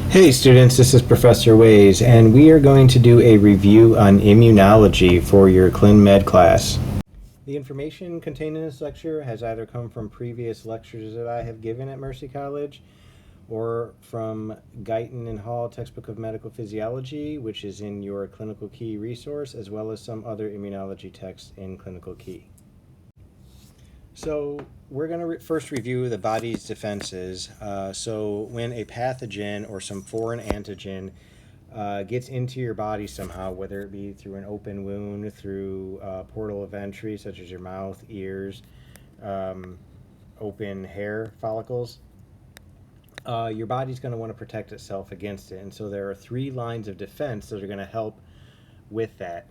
Hey students, this is Professor Ways, and we are going to do a review on immunology for your Clin Med class. The information contained in this lecture has either come from previous lectures that I have given at Mercy College or from Guyton and Hall Textbook of Medical Physiology, which is in your Clinical Key resource, as well as some other immunology texts in Clinical Key. So we're going to first review the body's defenses. So when a pathogen or some foreign antigen gets into your body somehow, whether it be through an open wound, through a portal of entry such as your mouth, ears, open hair follicles, your body's going to want to protect itself against it. And so there are three lines of defense that are going to help with that.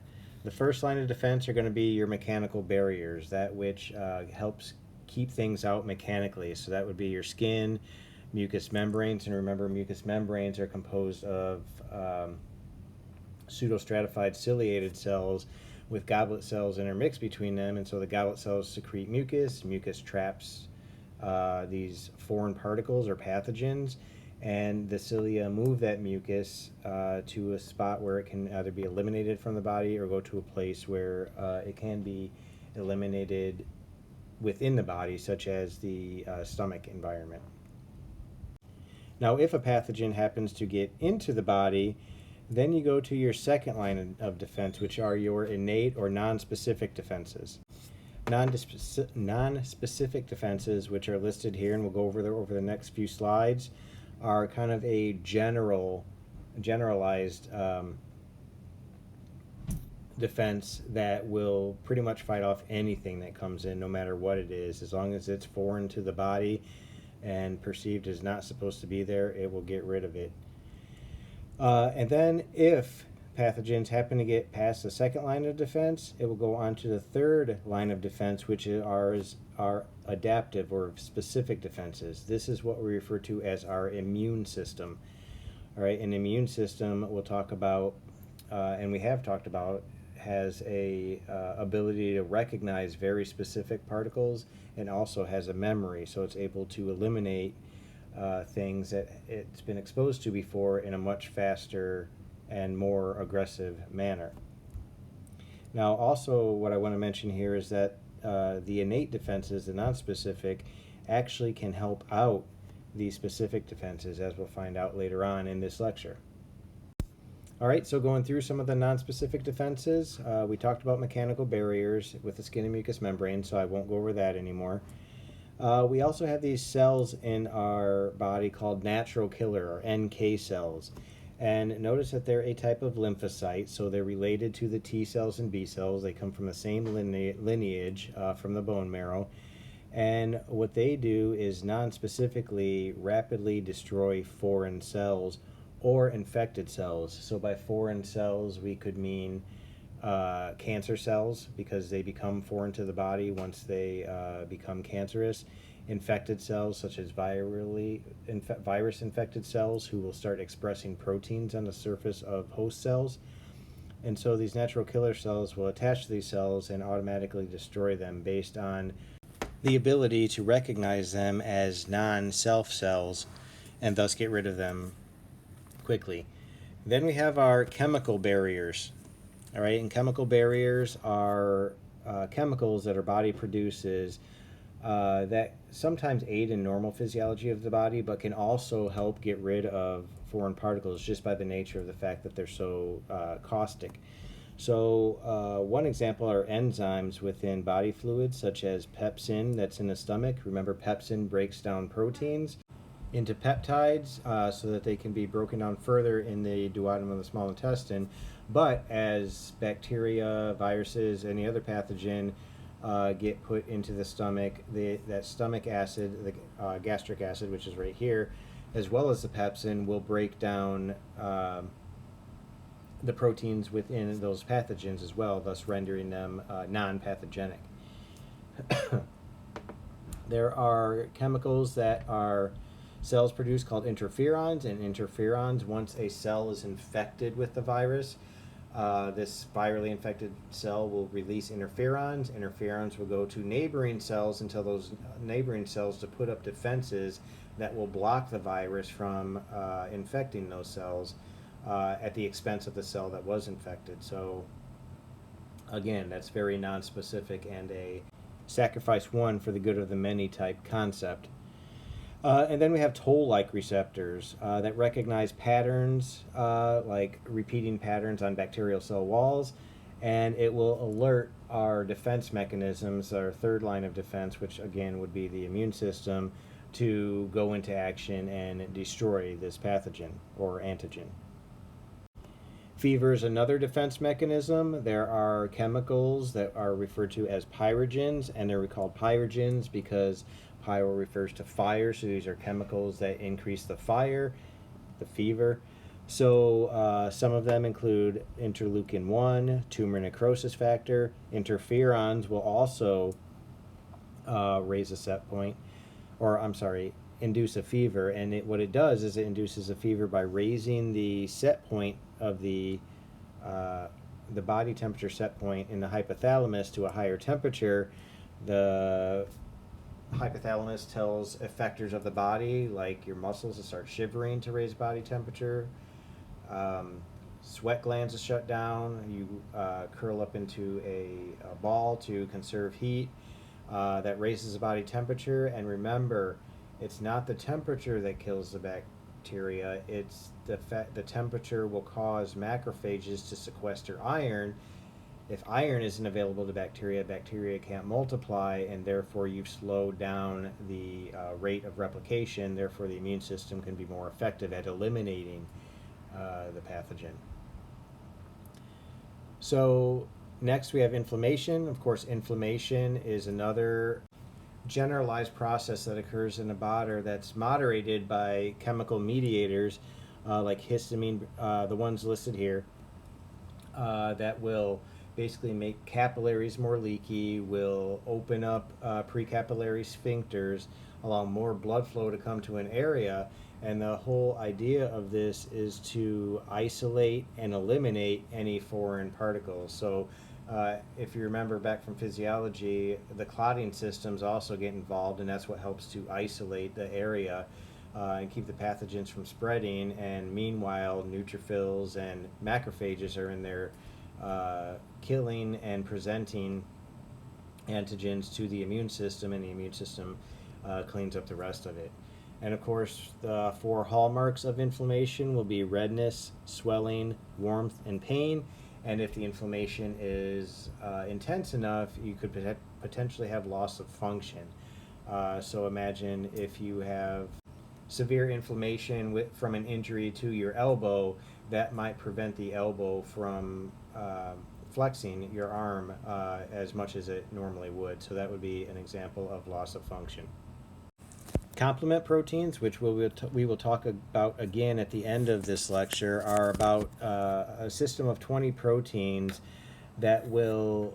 The first line of defense are going to be your mechanical barriers, that which helps keep things out mechanically. So that would be your skin, mucous membranes, and remember mucous membranes are composed of pseudostratified ciliated cells with goblet cells intermixed between them, and so the goblet cells secrete mucus. Mucus traps these foreign particles or pathogens, and the cilia move that mucus to a spot where it can either be eliminated from the body or go to a place where it can be eliminated within the body, such as the stomach environment. Now, if a pathogen happens to get into the body, then you go to your second line of defense, which are your innate or non-specific defenses. Non-specific defenses, which are listed here, and we'll go over the next few slides, are kind of a generalized defense that will pretty much fight off anything that comes in, no matter what it is. As long as it's foreign to the body and perceived as not supposed to be there, it will get rid of it. And then if pathogens happen to get past the second line of defense, it will go on to the third line of defense, which are adaptive or specific defenses. This is what we refer to as our immune system. All right, an immune system we'll talk about, and we have talked about, has a ability to recognize very specific particles and also has a memory, so it's able to eliminate things that it's been exposed to before in a much faster and more aggressive manner. Now, also what I want to mention here is that the innate defenses, the non-specific, actually can help out these specific defenses, as we'll find out later on in this lecture. All right, so going through some of the non-specific defenses, we talked about mechanical barriers with the skin and mucous membrane, so I won't go over that anymore. We also have these cells in our body called natural killer, or NK cells. And notice that they're a type of lymphocyte, so they're related to the T cells and B cells. They come from the same lineage from the bone marrow. And what they do is non-specifically rapidly destroy foreign cells or infected cells. So by foreign cells, we could mean cancer cells, because they become foreign to the body once they become cancerous. Infected cells, such as virus-infected cells, who will start expressing proteins on the surface of host cells. And so these natural killer cells will attach to these cells and automatically destroy them based on the ability to recognize them as non-self cells and thus get rid of them quickly. Then we have our chemical barriers. All right, and chemical barriers are chemicals that our body produces that sometimes aid in normal physiology of the body, but can also help get rid of foreign particles just by the nature of the fact that they're so caustic. So one example are enzymes within body fluids, such as pepsin that's in the stomach. Remember, pepsin breaks down proteins into peptides so that they can be broken down further in the duodenum of the small intestine. But as bacteria, viruses, any other pathogen get put into the stomach, that stomach acid, the gastric acid, which is right here, as well as the pepsin, will break down the proteins within those pathogens as well, thus rendering them non-pathogenic. There are chemicals that our cells produce called interferons, and interferons, once a cell is infected with the virus, this virally infected cell will release interferons. Interferons will go to neighboring cells and tell those neighboring cells to put up defenses that will block the virus from infecting those cells at the expense of the cell that was infected. So again, that's very nonspecific and a sacrifice one for the good of the many type concept. And then we have toll-like receptors that recognize patterns, like repeating patterns on bacterial cell walls, and it will alert our defense mechanisms, our third line of defense, which again would be the immune system, to go into action and destroy this pathogen or antigen. Fever is another defense mechanism. There are chemicals that are referred to as pyrogens, and they're called pyrogens because pyro refers to fire, so these are chemicals that increase the fire, the fever. So some of them include interleukin 1, tumor necrosis factor. Interferons will also raise a set point, or I'm sorry, induce a fever. And what it does is it induces a fever by raising the set point of the body temperature set point in the hypothalamus to a higher temperature. The hypothalamus tells effectors of the body, like your muscles, to start shivering to raise body temperature. Sweat glands are shut down. You curl up into a ball to conserve heat. That raises the body temperature. And remember, it's not the temperature that kills the bacteria. It's the temperature will cause macrophages to sequester iron. If iron isn't available to bacteria, bacteria can't multiply, and therefore you've slowed down the rate of replication. Therefore, the immune system can be more effective at eliminating the pathogen. So next we have inflammation. Of course, inflammation is another generalized process that occurs in the body that's moderated by chemical mediators like histamine, the ones listed here, that will basically make capillaries more leaky, will open up precapillary sphincters, allow more blood flow to come to an area. And the whole idea of this is to isolate and eliminate any foreign particles. So if you remember back from physiology, the clotting systems also get involved, and that's what helps to isolate the area and keep the pathogens from spreading. And meanwhile, neutrophils and macrophages are in there killing and presenting antigens to the immune system, and the immune system cleans up the rest of it. And of course, the 4 hallmarks of inflammation will be redness, swelling, warmth, and pain. And if the inflammation is intense enough, you could potentially have loss of function. So imagine if you have severe inflammation from an injury to your elbow, that might prevent the elbow from flexing your arm as much as it normally would. So that would be an example of loss of function. Complement proteins, which we will talk about again at the end of this lecture, are about a system of 20 proteins that will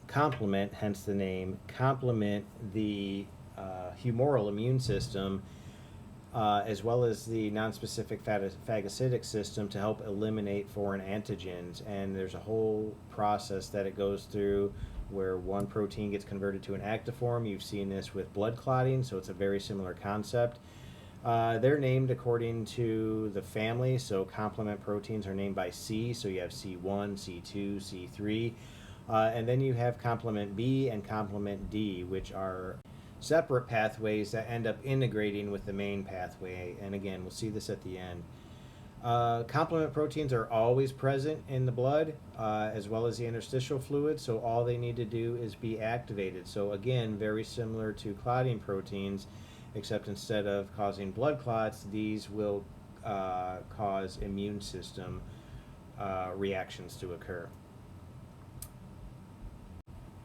complement, hence the name, complement the humoral immune system as well as the nonspecific phagocytic system to help eliminate foreign antigens. And there's a whole process that it goes through where one protein gets converted to an active form. You've seen this with blood clotting, so it's a very similar concept. They're named according to the family, so complement proteins are named by C, so you have C1, C2, C3, and then you have complement B and complement D, which are separate pathways that end up integrating with the main pathway, and again, we'll see this at the end. Complement proteins are always present in the blood as well as the interstitial fluid, so all they need to do is be activated. So again, very similar to clotting proteins, except instead of causing blood clots, these will cause immune system reactions to occur.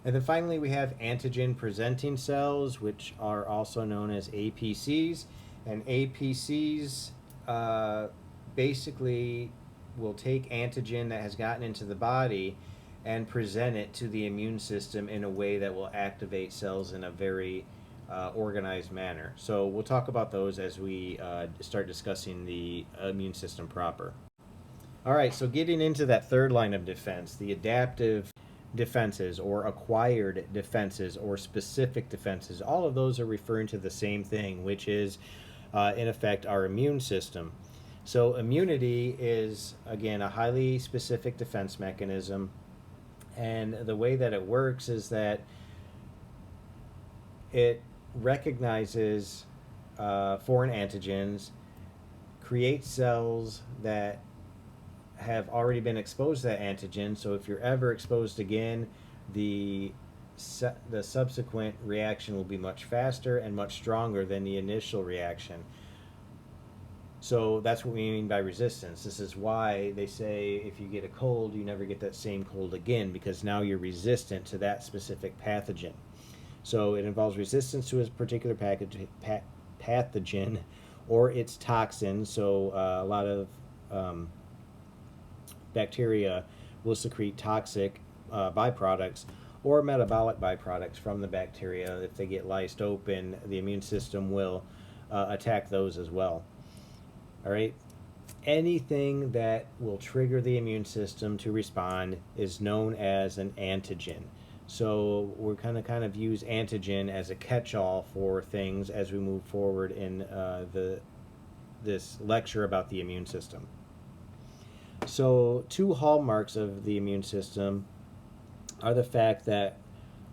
And then finally we have antigen presenting cells, which are also known as APCs. And APCs basically will take antigen that has gotten into the body and present it to the immune system in a way that will activate cells in a very organized manner. So we'll talk about those as we start discussing the immune system proper. All right, so getting into that third line of defense, the adaptive defenses or acquired defenses or specific defenses. All of those are referring to the same thing, which is, in effect, our immune system. So, immunity is, again, a highly specific defense mechanism. And the way that it works is that it recognizes foreign antigens, creates cells that have already been exposed to that antigen. So if you're ever exposed again, the subsequent reaction will be much faster and much stronger than the initial reaction. So that's what we mean by resistance. This is why they say if you get a cold, you never get that same cold again, because now you're resistant to that specific pathogen. So it involves resistance to a particular pathogen or its toxin. So a lot of bacteria will secrete toxic byproducts or metabolic byproducts from the bacteria. If they get lysed open, the immune system will attack those as well. All right. Anything that will trigger the immune system to respond is known as an antigen. So we're kind of use antigen as a catch-all for things as we move forward in this lecture about the immune system. So two hallmarks of the immune system are the fact that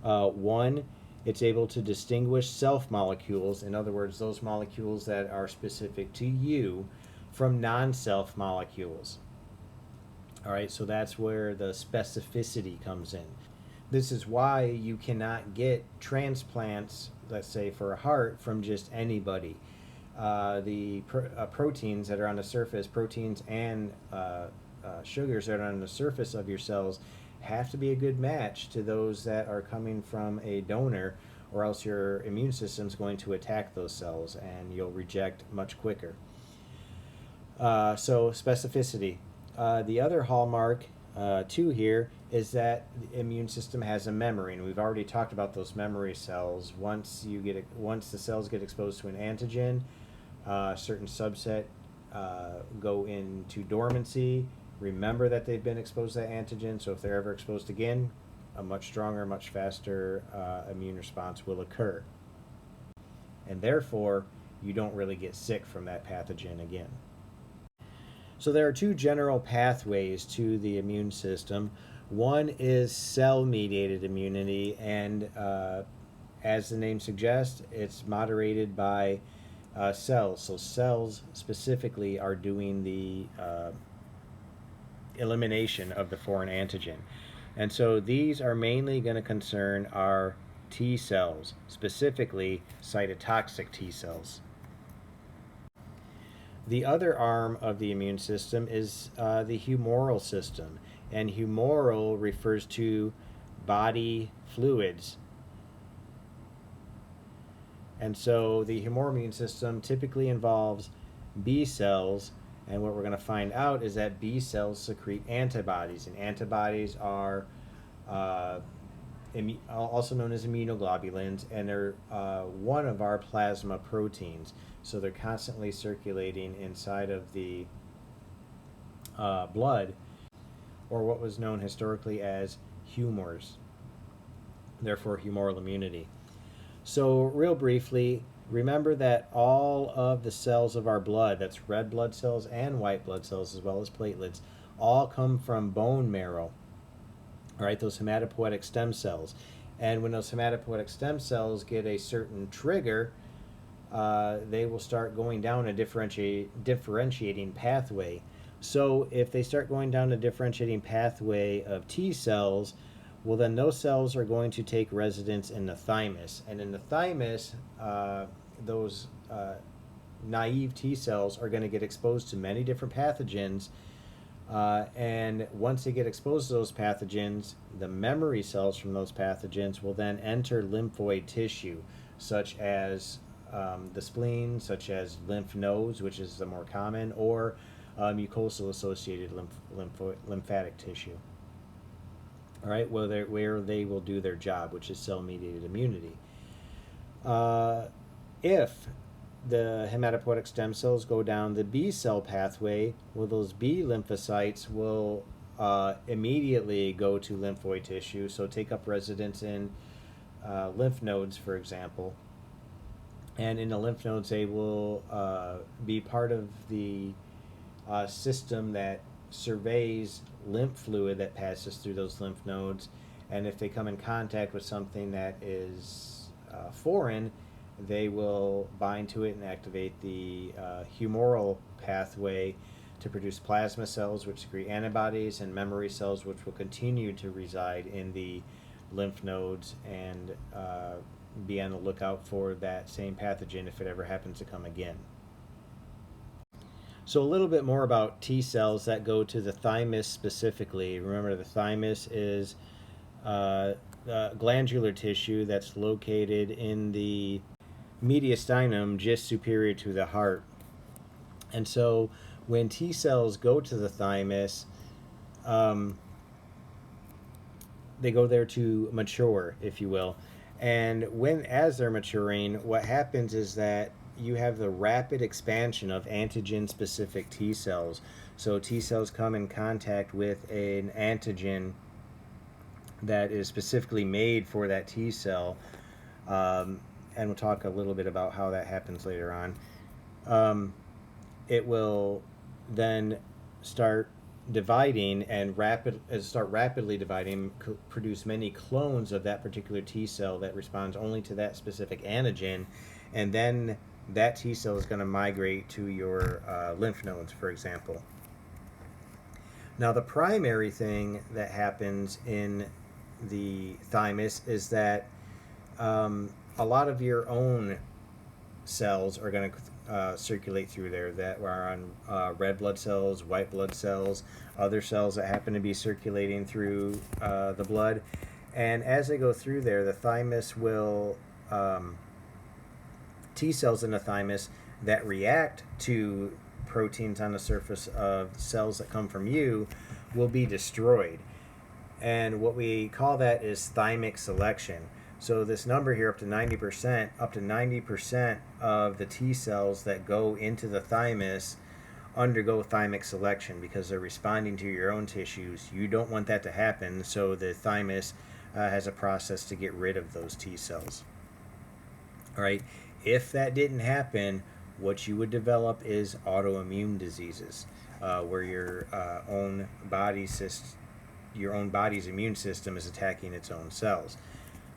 one, it's able to distinguish self molecules, in other words, those molecules that are specific to you, from non-self molecules. All right, so that's where the specificity comes in. This is why you cannot get transplants, let's say for a heart, from just anybody. The proteins that are on the surface, proteins and sugars that are on the surface of your cells, have to be a good match to those that are coming from a donor, or else your immune system is going to attack those cells and you'll reject much quicker. So specificity. The other hallmark too here is that the immune system has a memory, and we've already talked about those memory cells. Once the cells get exposed to an antigen, a certain subset go into dormancy, remember that they've been exposed to that antigen, so if they're ever exposed again, a much stronger, much faster immune response will occur. And therefore, you don't really get sick from that pathogen again. So there are two general pathways to the immune system. One is cell-mediated immunity, and as the name suggests, it's moderated by cells. So cells specifically are doing the elimination of the foreign antigen. And so these are mainly going to concern our T cells, specifically cytotoxic T cells. The other arm of the immune system is the humoral system, and humoral refers to body fluids. And so the humoral immune system typically involves B cells, and what we're going to find out is that B cells secrete antibodies, and antibodies are also known as immunoglobulins, and they're one of our plasma proteins. So they're constantly circulating inside of the blood, or what was known historically as humors, therefore humoral immunity. So real briefly, remember that all of the cells of our blood, that's red blood cells and white blood cells as well as platelets, all come from bone marrow. All right, those hematopoietic stem cells. And when those hematopoietic stem cells get a certain trigger, they will start going down a differentiating pathway. So if they start going down a differentiating pathway of T cells, well, then those cells are going to take residence in the thymus. And in the thymus, those naive T cells are going to get exposed to many different pathogens. And once they get exposed to those pathogens, the memory cells from those pathogens will then enter lymphoid tissue, such as the spleen, such as lymph nodes, which is the more common, or mucosal-associated lymphatic tissue. All right, where they will do their job, which is cell-mediated immunity. If the hematopoietic stem cells go down the B cell pathway, well, those B lymphocytes will immediately go to lymphoid tissue, so take up residence in lymph nodes, for example. And in the lymph nodes, they will be part of the system that surveys lymph fluid that passes through those lymph nodes. And if they come in contact with something that is foreign, they will bind to it and activate the humoral pathway to produce plasma cells, which secrete antibodies, and memory cells, which will continue to reside in the lymph nodes and be on the lookout for that same pathogen if it ever happens to come again. So a little bit more about T cells that go to the thymus specifically. Remember, the thymus is glandular tissue that's located in the mediastinum, just superior to the heart. And so when T cells go to the thymus, they go there to mature, if you will. And as they're maturing, what happens is that you have the rapid expansion of antigen-specific T cells. So T cells come in contact with an antigen that is specifically made for that T cell. And we'll talk a little bit about how that happens later on. It will then start dividing and start rapidly dividing, produce many clones of that particular T cell that responds only to that specific antigen, and then that T cell is going to migrate to your lymph nodes, for example. Now, the primary thing that happens in the thymus is that a lot of your own cells are going to circulate through there that are on red blood cells, white blood cells, other cells that happen to be circulating through the blood. And as they go through there, the thymus will, T cells in the thymus that react to proteins on the surface of cells that come from you will be destroyed. And what we call that is thymic selection. So this number here, up to 90% of the T cells that go into the thymus undergo thymic selection because they're responding to your own tissues. You don't want that to happen, so the thymus has a process to get rid of those T cells. All right. If that didn't happen, what you would develop is autoimmune diseases, where your own body's immune system is attacking its own cells.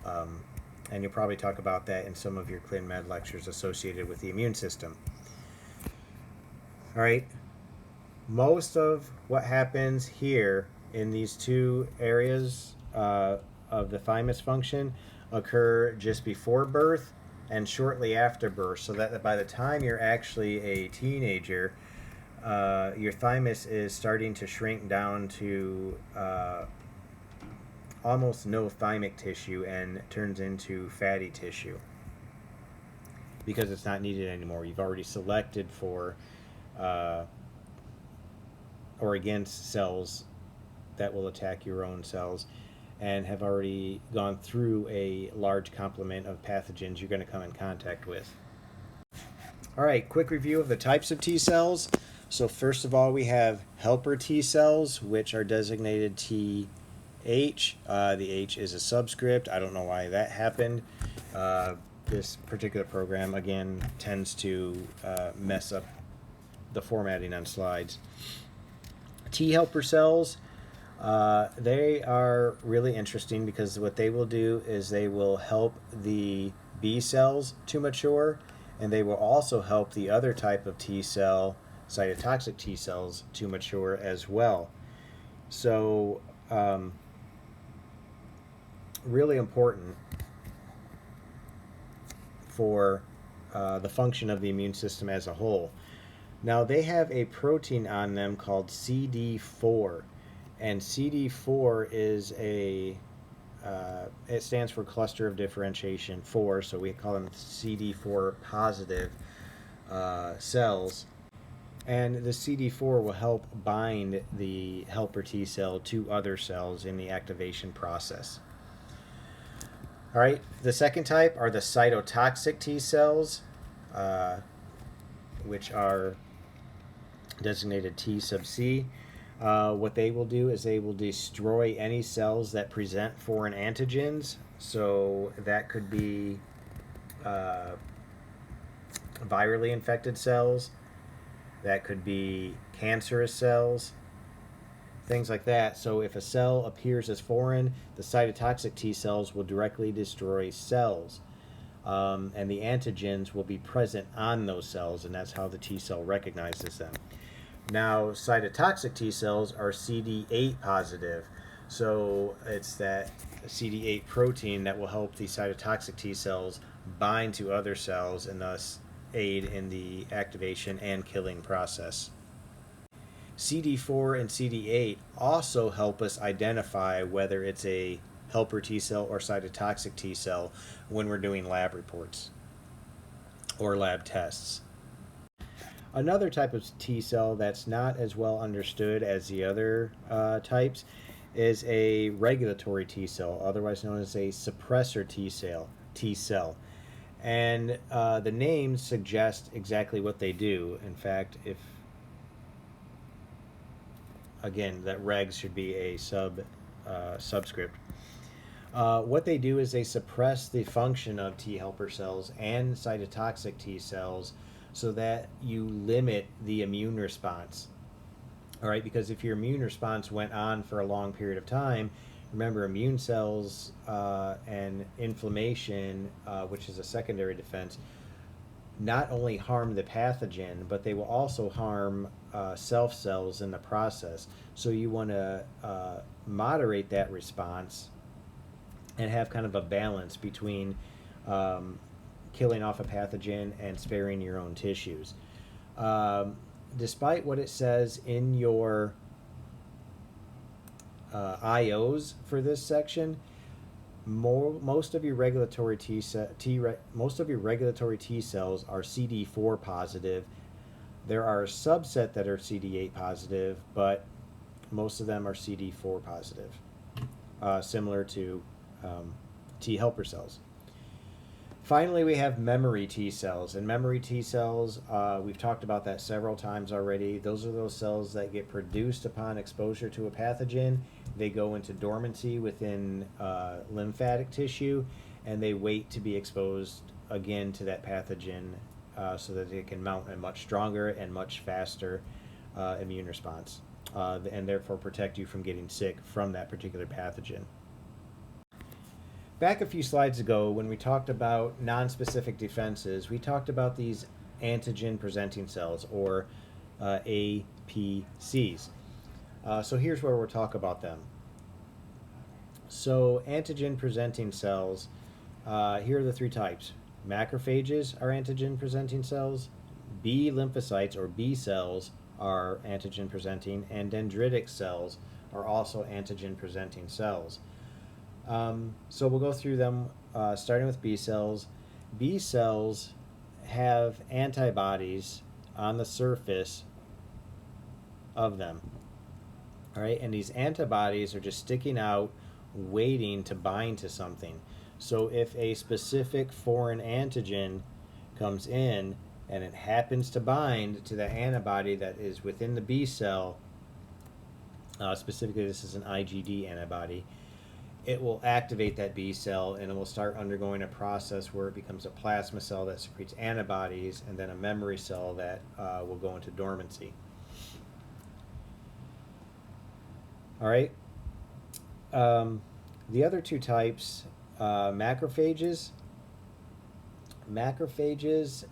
And you'll probably talk about that in some of your Clin Med lectures associated with the immune system. All right. Most of what happens here in these two areas of the thymus function occur just before birth and shortly after birth, so that by the time you're actually a teenager, your thymus is starting to shrink down to almost no thymic tissue and turns into fatty tissue because it's not needed anymore. You've already selected for or against cells that will attack your own cells and have already gone through a large complement of pathogens you're going to come in contact with. All right, quick review of the types of T cells. So first of all, we have helper T cells, which are designated TH. The H is a subscript. I don't know why that happened. This particular program, again, tends to mess up the formatting on slides. T helper cells, they are really interesting because what they will do is they will help the B cells to mature, and they will also help the other type of T cell, cytotoxic T cells, to mature as well. So, really important for the function of the immune system as a whole. Now, they have a protein on them called CD4, and CD4 is it stands for cluster of differentiation 4, so we call them CD4 positive cells. And the CD4 will help bind the helper T cell to other cells in the activation process. All right, the second type are the cytotoxic T cells, which are designated T sub C. What they will do is they will destroy any cells that present foreign antigens. So that could be uh, virally infected cells, that could be cancerous cells, things like that. So if a cell appears as foreign, the cytotoxic T cells will directly destroy cells. And the antigens will be present on those cells, and that's how the T cell recognizes them. Now, cytotoxic T cells are CD8 positive, so it's that CD8 protein that will help the cytotoxic T cells bind to other cells and thus aid in the activation and killing process. CD4 and CD8 also help us identify whether it's a helper T cell or cytotoxic T cell when we're doing lab reports or lab tests. Another type of T cell that's not as well understood as the other types is a regulatory T cell, otherwise known as a suppressor T cell. And the names suggest exactly what they do. In fact, if again, that regs should be a subscript. What they do is they suppress the function of T helper cells and cytotoxic T cells so that you limit the immune response. All right, because if your immune response went on for a long period of time, remember immune cells and inflammation, which is a secondary defense, not only harm the pathogen, but they will also harm self cells in the process. So you want to moderate that response and have kind of a balance between killing off a pathogen and sparing your own tissues. Despite what it says in your IOs for this section, most of your regulatory most of your regulatory T cells are CD4 positive. There are a subset that are CD8 positive, but most of them are CD4 positive, similar to T helper cells. Finally, we have memory T cells. And memory T cells, we've talked about that several times already. Those are those cells that get produced upon exposure to a pathogen. They go into dormancy within lymphatic tissue, and they wait to be exposed again to that pathogen so that they can mount a much stronger and much faster immune response, and therefore protect you from getting sick from that particular pathogen. Back a few slides ago, when we talked about nonspecific defenses, we talked about these antigen-presenting cells, or APCs. So here's where we'll talk about them. So antigen-presenting cells, here are the three types. Macrophages are antigen-presenting cells, B lymphocytes, or B cells, are antigen-presenting, and dendritic cells are also antigen-presenting cells. So we'll go through them, starting with B cells. B cells have antibodies on the surface of them. All right, and these antibodies are just sticking out, waiting to bind to something. So if a specific foreign antigen comes in and it happens to bind to the antibody that is within the B cell, specifically this is an IgD antibody, it will activate that B cell and it will start undergoing a process where it becomes a plasma cell that secretes antibodies and then a memory cell that will go into dormancy. All right. The other two types, macrophages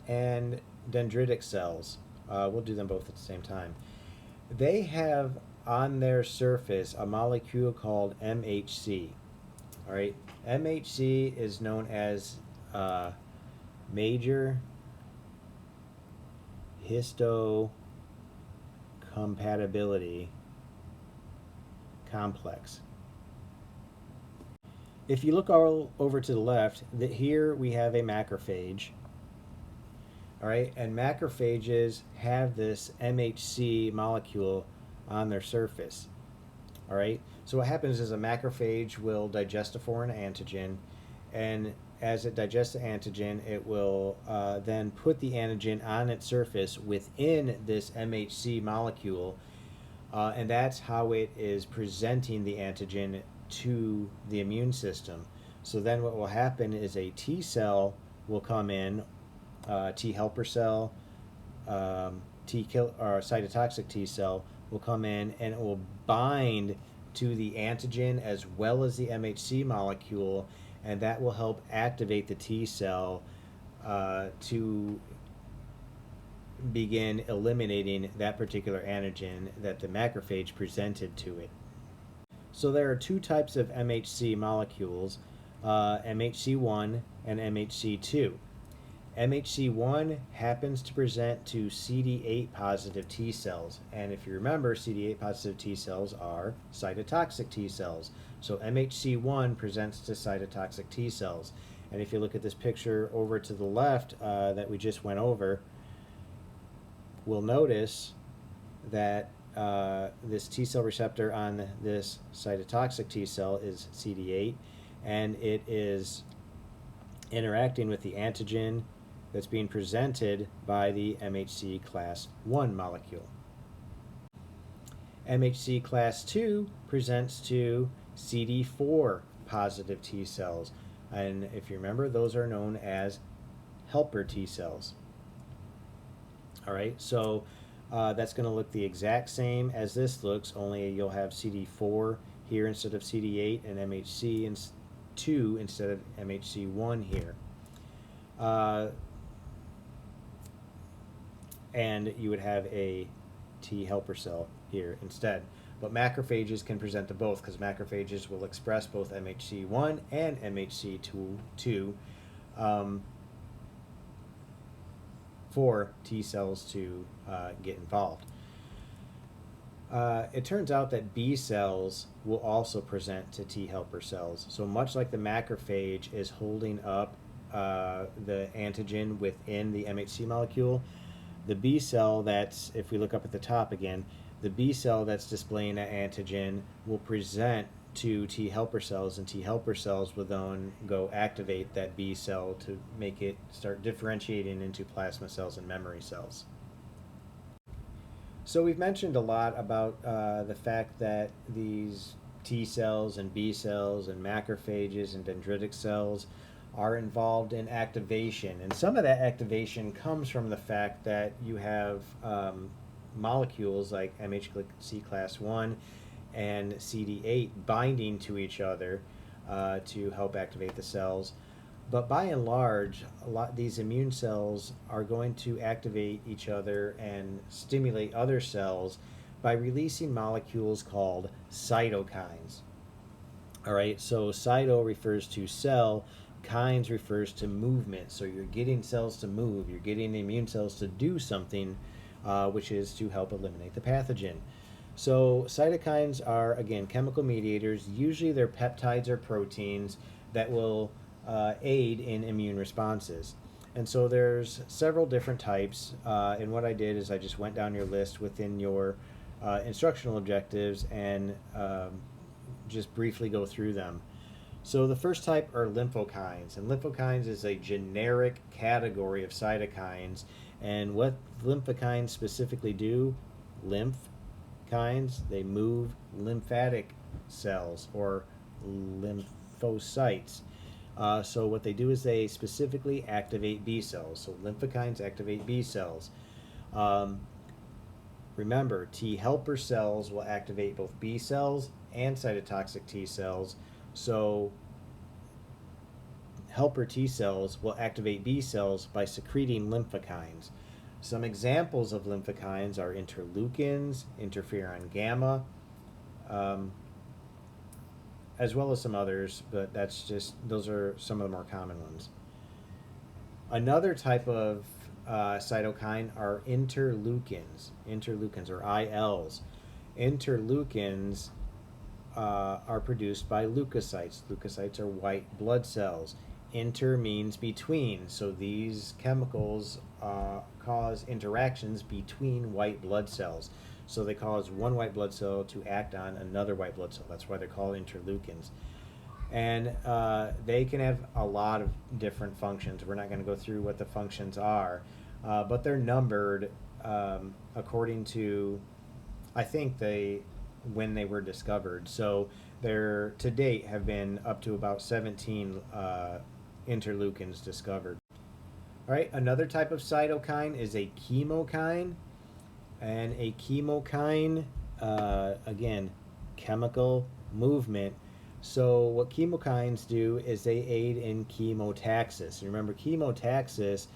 and dendritic cells, we'll do them both at the same time. They have on their surface a molecule called MHC. All right, MHC is known as major histocompatibility complex. If you look all over to the left, here we have a macrophage. All right, and macrophages have this MHC molecule on their surface. All right, so what happens is a macrophage will digest a foreign antigen, and as it digests the antigen, it will then put the antigen on its surface within this MHC molecule, And that's how it is presenting the antigen to the immune system. So then what will happen is a T cell will come in, T helper cell, T kill or cytotoxic T cell will come in, and it will bind to the antigen as well as the MHC molecule, and that will help activate the T cell to begin eliminating that particular antigen that the macrophage presented to it. So there are two types of MHC molecules, MHC1 and MHC2. MHC1 happens to present to CD8 positive T cells, and if you remember, CD8 positive T cells are cytotoxic T cells. So MHC1 presents to cytotoxic T cells. And if you look at this picture over to the left that we just went over, we'll notice that this T cell receptor on this cytotoxic T cell is CD8, and it is interacting with the antigen that's being presented by the MHC class 1 molecule. MHC class 2 presents to CD4 positive T cells, and if you remember, those are known as helper T cells. All right, so that's going to look the exact same as this looks, only you'll have CD4 here instead of CD8 and MHC2 instead of MHC1 here. And you would have a T helper cell here instead. But macrophages can present to both, because macrophages will express both MHC1 and MHC2 for T cells to get involved. It turns out that B cells will also present to T helper cells. So much like the macrophage is holding up the antigen within the MHC molecule, the B cell that's, if we look up at the top again, the B cell that's displaying that antigen will present to T helper cells, and T helper cells will then go activate that B cell to make it start differentiating into plasma cells and memory cells. So we've mentioned a lot about the fact that these T cells and B cells and macrophages and dendritic cells are involved in activation, and some of that activation comes from the fact that you have molecules like MHC class 1 and CD8 binding to each other to help activate the cells. But by and large, these immune cells are going to activate each other and stimulate other cells by releasing molecules called cytokines. All right, so cyto refers to cell, kines refers to movement. So you're getting cells to move, you're getting the immune cells to do something, which is to help eliminate the pathogen. So cytokines are, again, chemical mediators. Usually they're peptides or proteins that will aid in immune responses. And so there's several different types, and what I did is I just went down your list within your instructional objectives and just briefly go through them. So the first type are lymphokines, and lymphokines is a generic category of cytokines, and what lymphokines specifically do, lymphkines, they move lymphatic cells or lymphocytes. So what they do is they specifically activate B cells. So lymphokines activate B cells. Remember, T helper cells will activate both B cells and cytotoxic T cells. So helper T cells will activate B cells by secreting lymphokines. Some examples of lymphokines are interleukins, interferon gamma, as well as some others, but those are some of the more common ones. Another type of cytokine are interleukins or ILs. Interleukins are produced by leukocytes. Leukocytes are white blood cells. Inter means between, so these chemicals cause interactions between white blood cells. So they cause one white blood cell to act on another white blood cell. That's why they're called interleukins. And they can have a lot of different functions. We're not going to go through what the functions are, but they're numbered according to I think when they were discovered. So there to date have been up to about 17 interleukins discovered. All right, another type of cytokine is a chemokine, and a chemokine, again, chemical movement. So what chemokines do is they aid in chemotaxis. Remember, chemotaxis.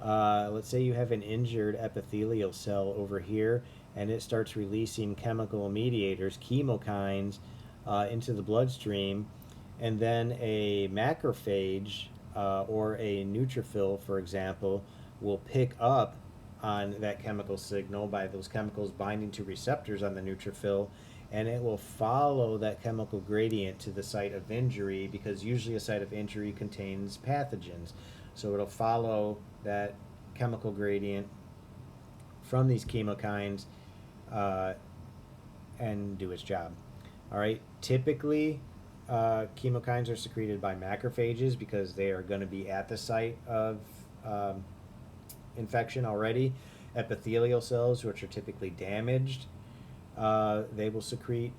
Let's say you have an injured epithelial cell over here, and it starts releasing chemical mediators, chemokines, into the bloodstream, and then a macrophage or a neutrophil, for example, will pick up on that chemical signal by those chemicals binding to receptors on the neutrophil, and it will follow that chemical gradient to the site of injury, because usually a site of injury contains pathogens. So it'll follow that chemical gradient from these chemokines uh, and do its job. All right. Typically, chemokines are secreted by macrophages because they are going to be at the site of um, infection already. Epithelial cells, which are typically damaged, they will secrete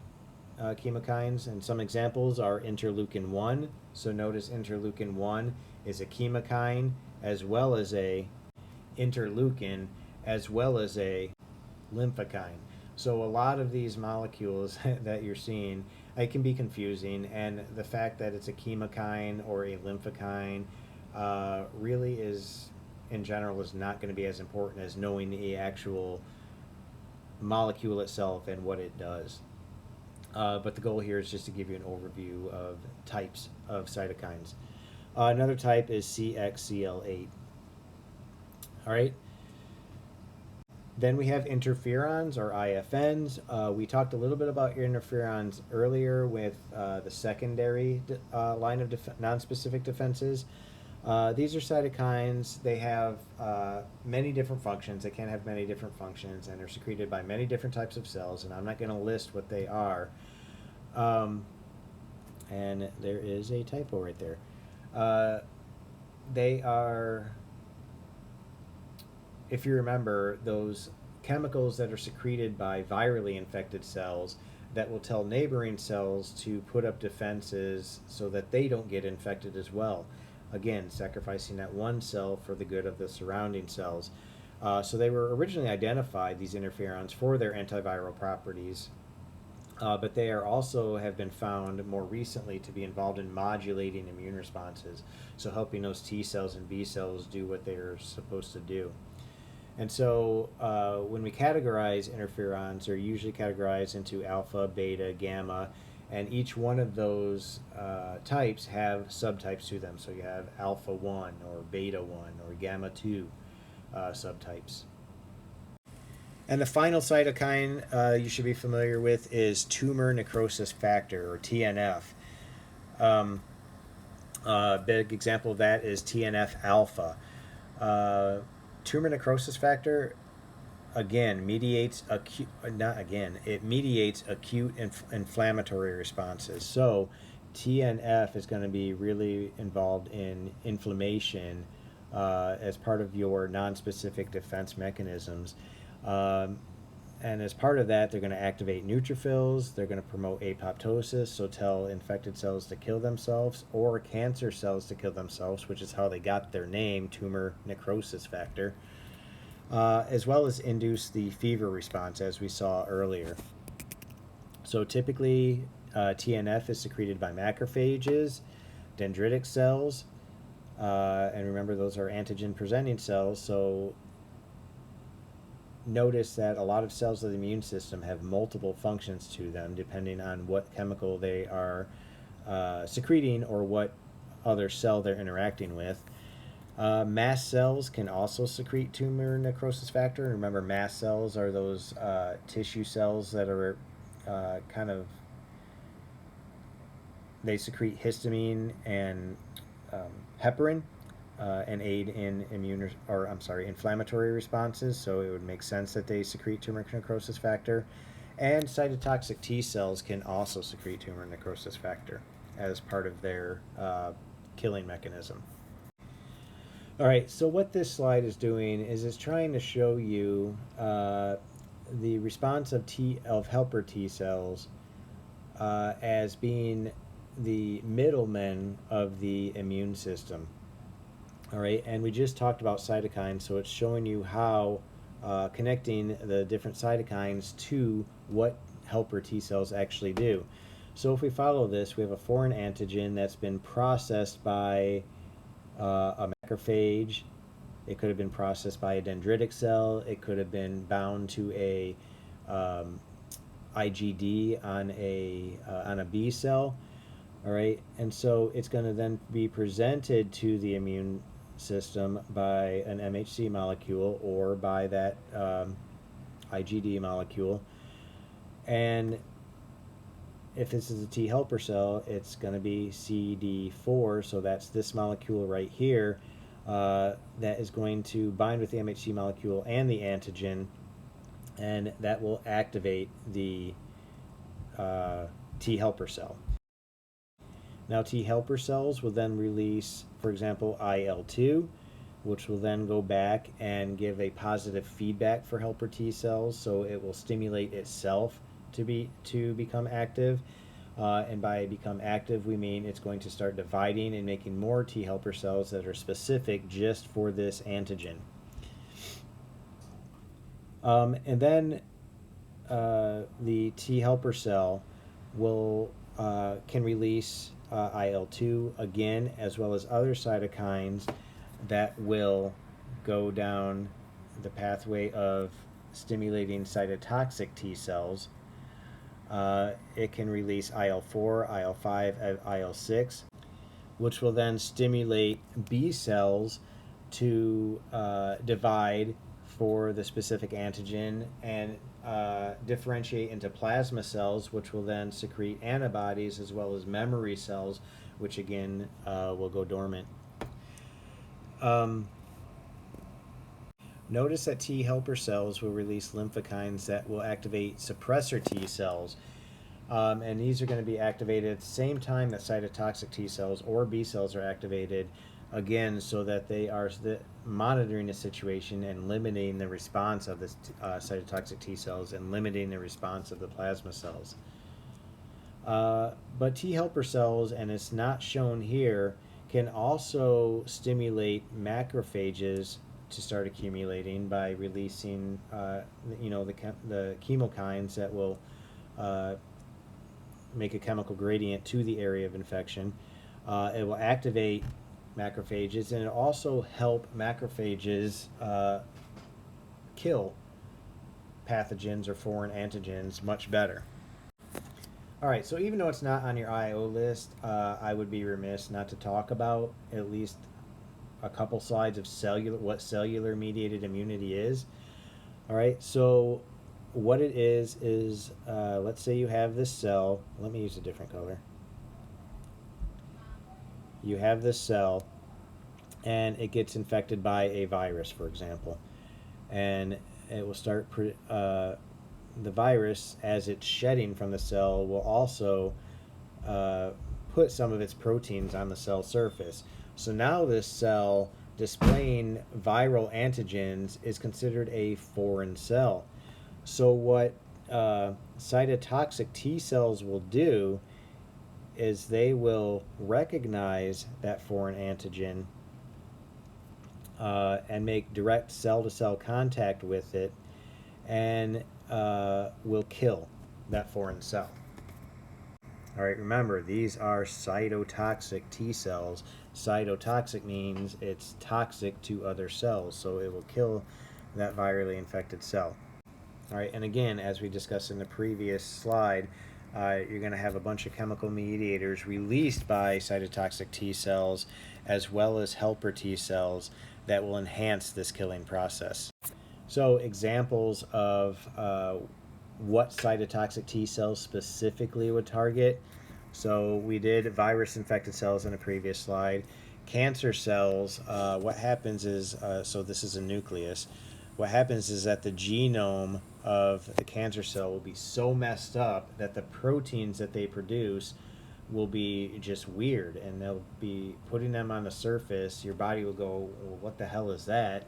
chemokines, and some examples are interleukin 1. So notice interleukin 1 is a chemokine as well as a interleukin as well as a lymphokine. So a lot of these molecules that you're seeing, it can be confusing, and the fact that it's a chemokine or a lymphokine really is, in general, is not going to be as important as knowing the actual molecule itself and what it does. But the goal here is just to give you an overview of types of cytokines. Another type is CXCL8. All right. Then we have interferons or IFNs. We talked a little bit about interferons earlier with the secondary line of nonspecific defenses. These are cytokines. They have many different functions. They can have many different functions, and are secreted by many different types of cells, and I'm not going to list what they are. And there is a typo right there. They are, if you remember, those chemicals that are secreted by virally infected cells that will tell neighboring cells to put up defenses so that they don't get infected as well. Again, sacrificing that one cell for the good of the surrounding cells. So they were originally identified, these interferons, for their antiviral properties, but they are also have been found more recently to be involved in modulating immune responses, so helping those T cells and B cells do what they're supposed to do. And so when we categorize interferons, they're usually categorized into alpha, beta, gamma, and each one of those types have subtypes to them. So you have alpha 1 or beta 1 or gamma 2 subtypes. And the final cytokine you should be familiar with is tumor necrosis factor, or TNF. A big example of that is TNF alpha. Tumor necrosis factor, again, mediates acute, not again, it mediates acute inflammatory responses. So TNF is going to be really involved in inflammation as part of your nonspecific defense mechanisms. And as part of that, they're going to activate neutrophils. They're going to promote apoptosis, so tell infected cells to kill themselves, or cancer cells to kill themselves, which is how they got their name, tumor necrosis factor, as well as induce the fever response, as we saw earlier. So typically, TNF is secreted by macrophages, dendritic cells, and remember, those are antigen-presenting cells, so notice that a lot of cells of the immune system have multiple functions to them depending on what chemical they are secreting or what other cell they're interacting with. Mast cells can also secrete tumor necrosis factor. Remember, mast cells are those tissue cells that are they secrete histamine and heparin. And aid in inflammatory responses. So it would make sense that they secrete tumor necrosis factor. And cytotoxic T cells can also secrete tumor necrosis factor as part of their killing mechanism. All right, so what this slide is doing is it's trying to show you the response of helper T cells as being the middlemen of the immune system. All right, and we just talked about cytokines, so it's showing you how connecting the different cytokines to what helper T cells actually do. So if we follow this, we have a foreign antigen that's been processed by a macrophage. It could have been processed by a dendritic cell. It could have been bound to a IgD on a B cell. All right, and so it's going to then be presented to the immune system by an MHC molecule or by that IgD molecule. And if this is a T helper cell, it's going to be CD4, so that's this molecule right here that is going to bind with the MHC molecule and the antigen, and that will activate the T helper cell. Now T helper cells will then release, for example, IL-2, which will then go back and give a positive feedback for helper T cells, so it will stimulate itself to become active. And by become active, we mean it's going to start dividing and making more T helper cells that are specific just for this antigen. And then the T helper cell can release IL-2 again, as well as other cytokines that will go down the pathway of stimulating cytotoxic T cells. It can release IL-4, IL-5, IL-6, which will then stimulate B cells to divide for the specific antigen and differentiate into plasma cells, which will then secrete antibodies, as well as memory cells, which again will go dormant. Notice that T helper cells will release lymphokines that will activate suppressor T cells. And these are going to be activated at the same time that cytotoxic T cells or B cells are activated, again, so that they are monitoring the situation and limiting the response of the cytotoxic T cells and limiting the response of the plasma cells. But T helper cells, and it's not shown here, can also stimulate macrophages to start accumulating by releasing the chemokines that will make a chemical gradient to the area of infection. It will activate macrophages, and it also help macrophages kill pathogens or foreign antigens much better. All right, so even though it's not on your IO list, I would be remiss not to talk about at least a couple slides of what cellular mediated immunity is. All right, so what it is let's say you have this cell. Let me use a different color. You have this cell, and it gets infected by a virus, for example, and it will start the virus, as it's shedding from the cell, will also put some of its proteins on the cell surface. So now this cell displaying viral antigens is considered a foreign cell. So what cytotoxic T cells will do is they will recognize that foreign antigen and make direct cell-to-cell contact with it, and will kill that foreign cell. All right, remember, these are cytotoxic T cells. Cytotoxic means it's toxic to other cells, so it will kill that virally infected cell. All right, and again, as we discussed in the previous slide, you're going to have a bunch of chemical mediators released by cytotoxic T cells, as well as helper T cells, that will enhance this killing process. So examples of what cytotoxic T cells specifically would target. So we did virus-infected cells in a previous slide. Cancer cells, what happens is, so this is a nucleus. What happens is that the genome of the cancer cell will be so messed up that the proteins that they produce will be just weird, and they'll be putting them on the surface. Your body will go, well, what the hell is that?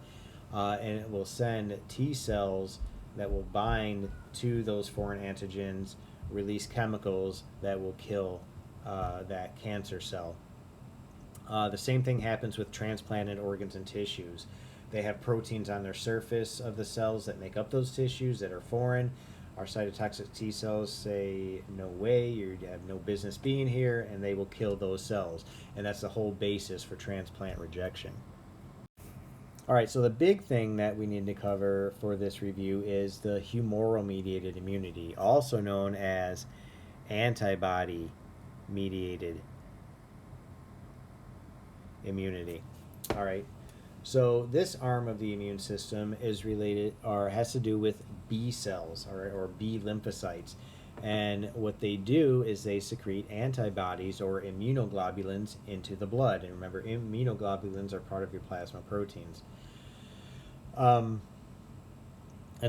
And it will send T cells that will bind to those foreign antigens, release chemicals that will kill that cancer cell. The same thing happens with transplanted organs and tissues. They have proteins on their surface of the cells that make up those tissues that are foreign. Our cytotoxic T cells say, no way, you have no business being here, and they will kill those cells. And that's the whole basis for transplant rejection. All right, so the big thing that we need to cover for this review is the humoral-mediated immunity, also known as antibody-mediated immunity. All right, so this arm of the immune system is related or has to do with B cells or B lymphocytes. And what they do is they secrete antibodies or immunoglobulins into the blood. And remember, immunoglobulins are part of your plasma proteins. And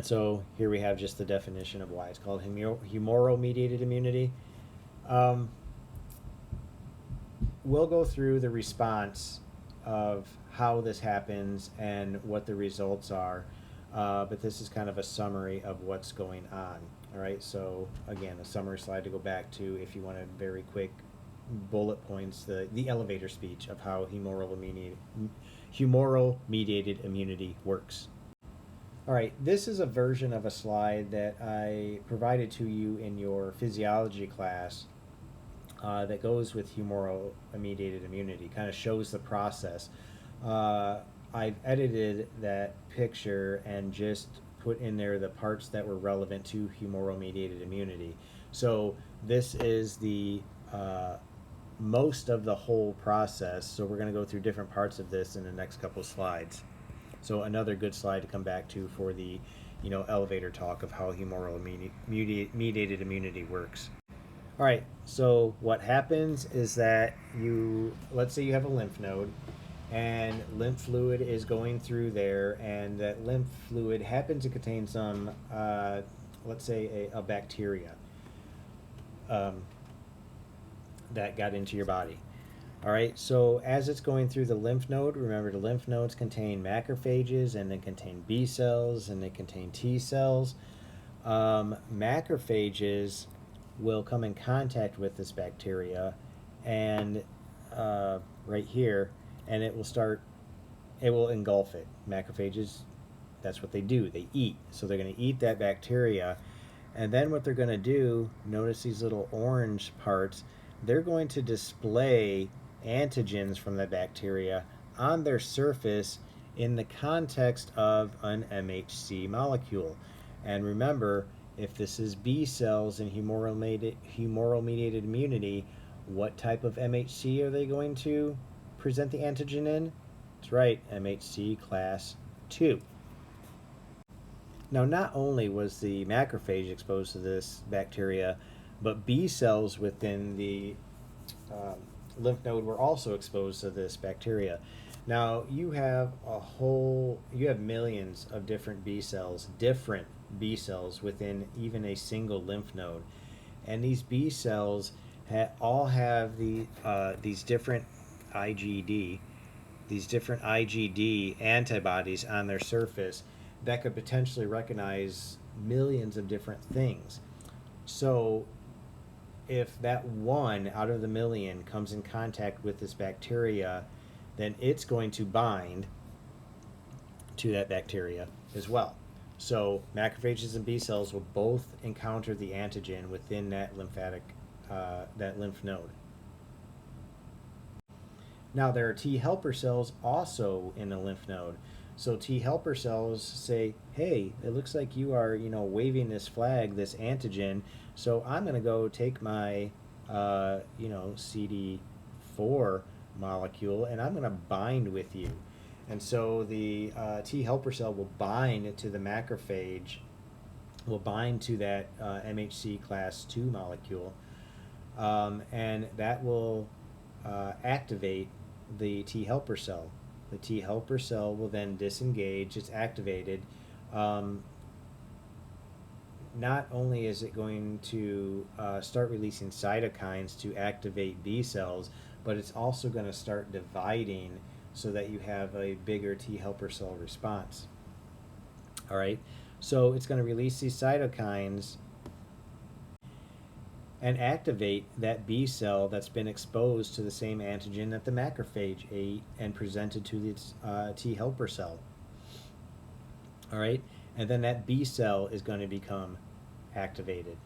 so here we have just the definition of why it's called humoral-mediated immunity. We'll go through the response of how this happens and what the results are, but this is kind of a summary of what's going on. All right, so again, a summary slide to go back to if you want a very quick bullet points, the elevator speech of how humoral-mediated immunity works. All right, this is a version of a slide that I provided to you in your physiology class that goes with humoral-mediated immunity, kind of shows the process. I've edited that picture and just put in there the parts that were relevant to humoral-mediated immunity. So this is the most of the whole process. So we're going to go through different parts of this in the next couple slides. So another good slide to come back to for the elevator talk of how humoral-mediated immunity works. All right, so what happens is that let's say you have a lymph node, and lymph fluid is going through there, and that lymph fluid happens to contain some, let's say a bacteria that got into your body. All right, so as it's going through the lymph node, remember the lymph nodes contain macrophages, and they contain B cells, and they contain T cells. Macrophages will come in contact with this bacteria, and right here, and it will engulf it. Macrophages, that's what they do, they eat. So they're going to eat that bacteria, and then what they're going to do, notice these little orange parts, they're going to display antigens from that bacteria on their surface in the context of an MHC molecule. And remember, if this is B cells and humoral-mediated immunity, what type of MHC are they going to present the antigen in? That's right, MHC class 2. Now, not only was the macrophage exposed to this bacteria, but B cells within the lymph node were also exposed to this bacteria. Now, you have millions of different B cells within even a single lymph node. And these B cells all have these different IgD antibodies on their surface that could potentially recognize millions of different things. So if that one out of the million comes in contact with this bacteria, then it's going to bind to that bacteria as well. So macrophages and B cells will both encounter the antigen within that lymph node. Now, there are T helper cells also in the lymph node. So T helper cells say, hey, it looks like you are, waving this flag, this antigen, so I'm going to go take my, CD4 molecule, and I'm going to bind with you. And so the T helper cell will bind to the macrophage, will bind to that MHC class 2 molecule, and that will activate the T helper cell. The T helper cell will then disengage, it's activated. Not only is it going to start releasing cytokines to activate B cells, but it's also going to start dividing so that you have a bigger T helper cell response. All right, So it's going to release these cytokines and activate that B cell that's been exposed to the same antigen that the macrophage ate and presented to its T helper cell. All right, and then that B cell is going to become activated.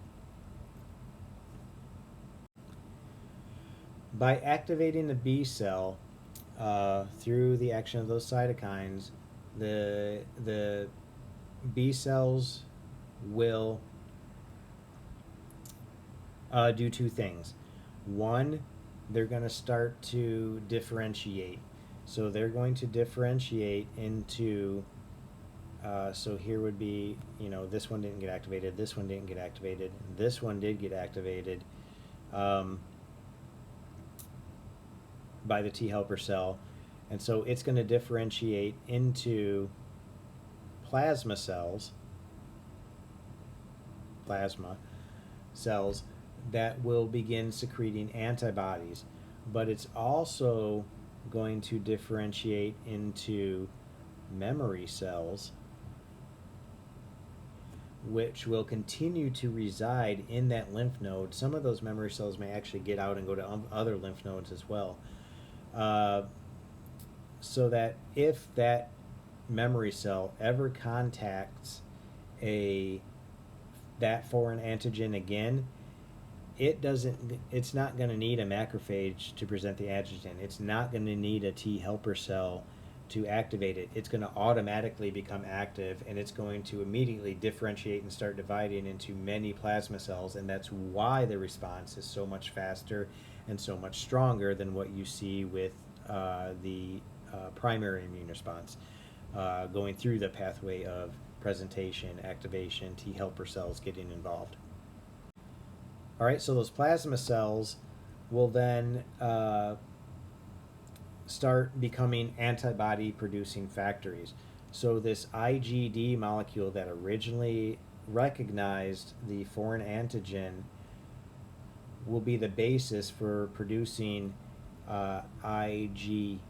By activating the B cell through the action of those cytokines, the B cells will do two things. One, they're going to start to differentiate. So they're going to differentiate into, so here would be, this one didn't get activated, this one didn't get activated, this one did get activated by the T helper cell. And so it's going to differentiate into plasma cells that will begin secreting antibodies. But it's also going to differentiate into memory cells, which will continue to reside in that lymph node. Some of those memory cells may actually get out and go to other lymph nodes as well. So that if that memory cell ever contacts that foreign antigen again, it's not going to need a macrophage to present the antigen. It's not going to need a T helper cell to activate it. It's going to automatically become active, and it's going to immediately differentiate and start dividing into many plasma cells, and that's why the response is so much faster and so much stronger than what you see with the primary immune response, going through the pathway of presentation, activation, T helper cells getting involved. All right, so those plasma cells will then start becoming antibody producing factories. So this IgD molecule that originally recognized the foreign antigen will be the basis for producing IgM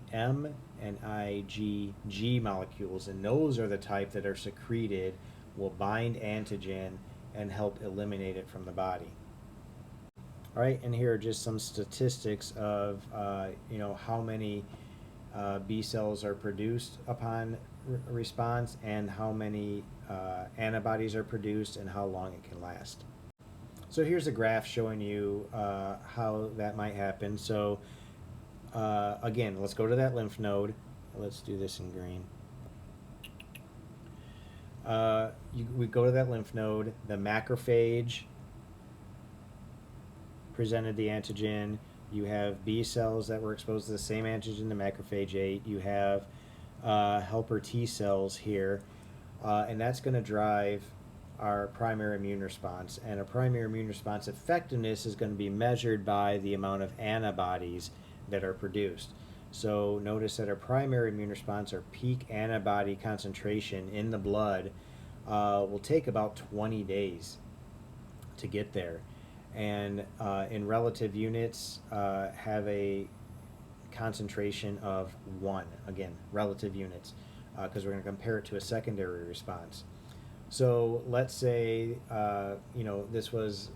and IgG molecules, and those are the type that are secreted, will bind antigen and help eliminate it from the body. All right, and here are just some statistics of how many B cells are produced upon response, and how many antibodies are produced, and how long it can last. So here's a graph showing you how that might happen. So again, let's go to that lymph node. Let's do this in green. We go to that lymph node. The macrophage presented the antigen. You have B cells that were exposed to the same antigen the macrophage ate. You have helper T cells here, and that's going to drive our primary immune response. And a primary immune response effectiveness is going to be measured by the amount of antibodies that are produced. So notice that our primary immune response, our peak antibody concentration in the blood, will take about 20 days to get there. And in relative units, have a concentration of 1. Again, relative units, because we're going to compare it to a secondary response. So let's say this was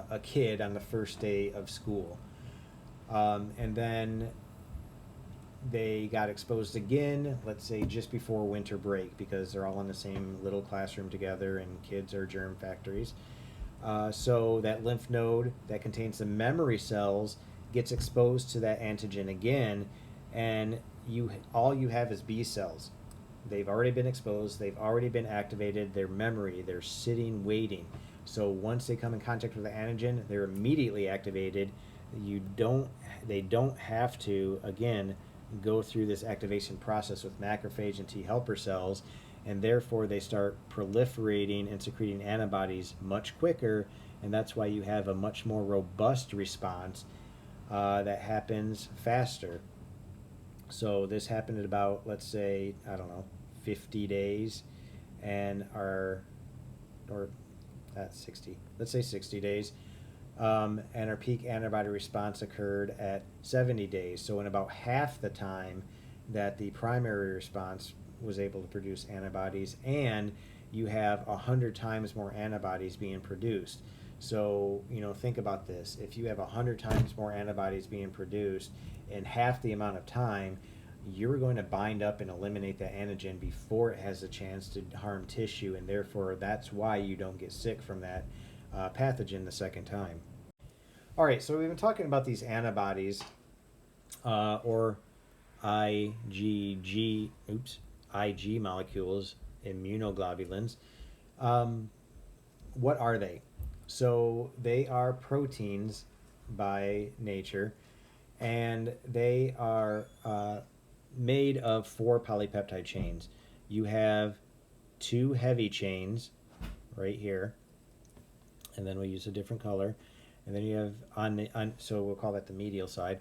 a kid on the first day of school, and then they got exposed again, let's say just before winter break, because they're all in the same little classroom together and kids are germ factories. So that lymph node that contains the memory cells gets exposed to that antigen again, and all you have is B cells. They've already been exposed, they've already been activated, they're memory, they're sitting waiting. So once they come in contact with the antigen, they're immediately activated. They don't have to, again, go through this activation process with macrophage and T helper cells, and therefore they start proliferating and secreting antibodies much quicker, and that's why you have a much more robust response that happens faster. So this happened at about, let's say, 50 days, and that's 60. Let's say 60 days. And our peak antibody response occurred at 70 days. So in about half the time that the primary response was able to produce antibodies, and you have 100 times more antibodies being produced. So, think about this. If you have 100 times more antibodies being produced in half the amount of time, you're going to bind up and eliminate that antigen before it has a chance to harm tissue, and therefore that's why you don't get sick from that pathogen the second time. All right, so we've been talking about these antibodies, or IG molecules, immunoglobulins. What are they? So they are proteins by nature, and they are made of 4 polypeptide chains. You have 2 heavy chains right here, and then we'll use a different color. And then you have so we'll call that the medial side.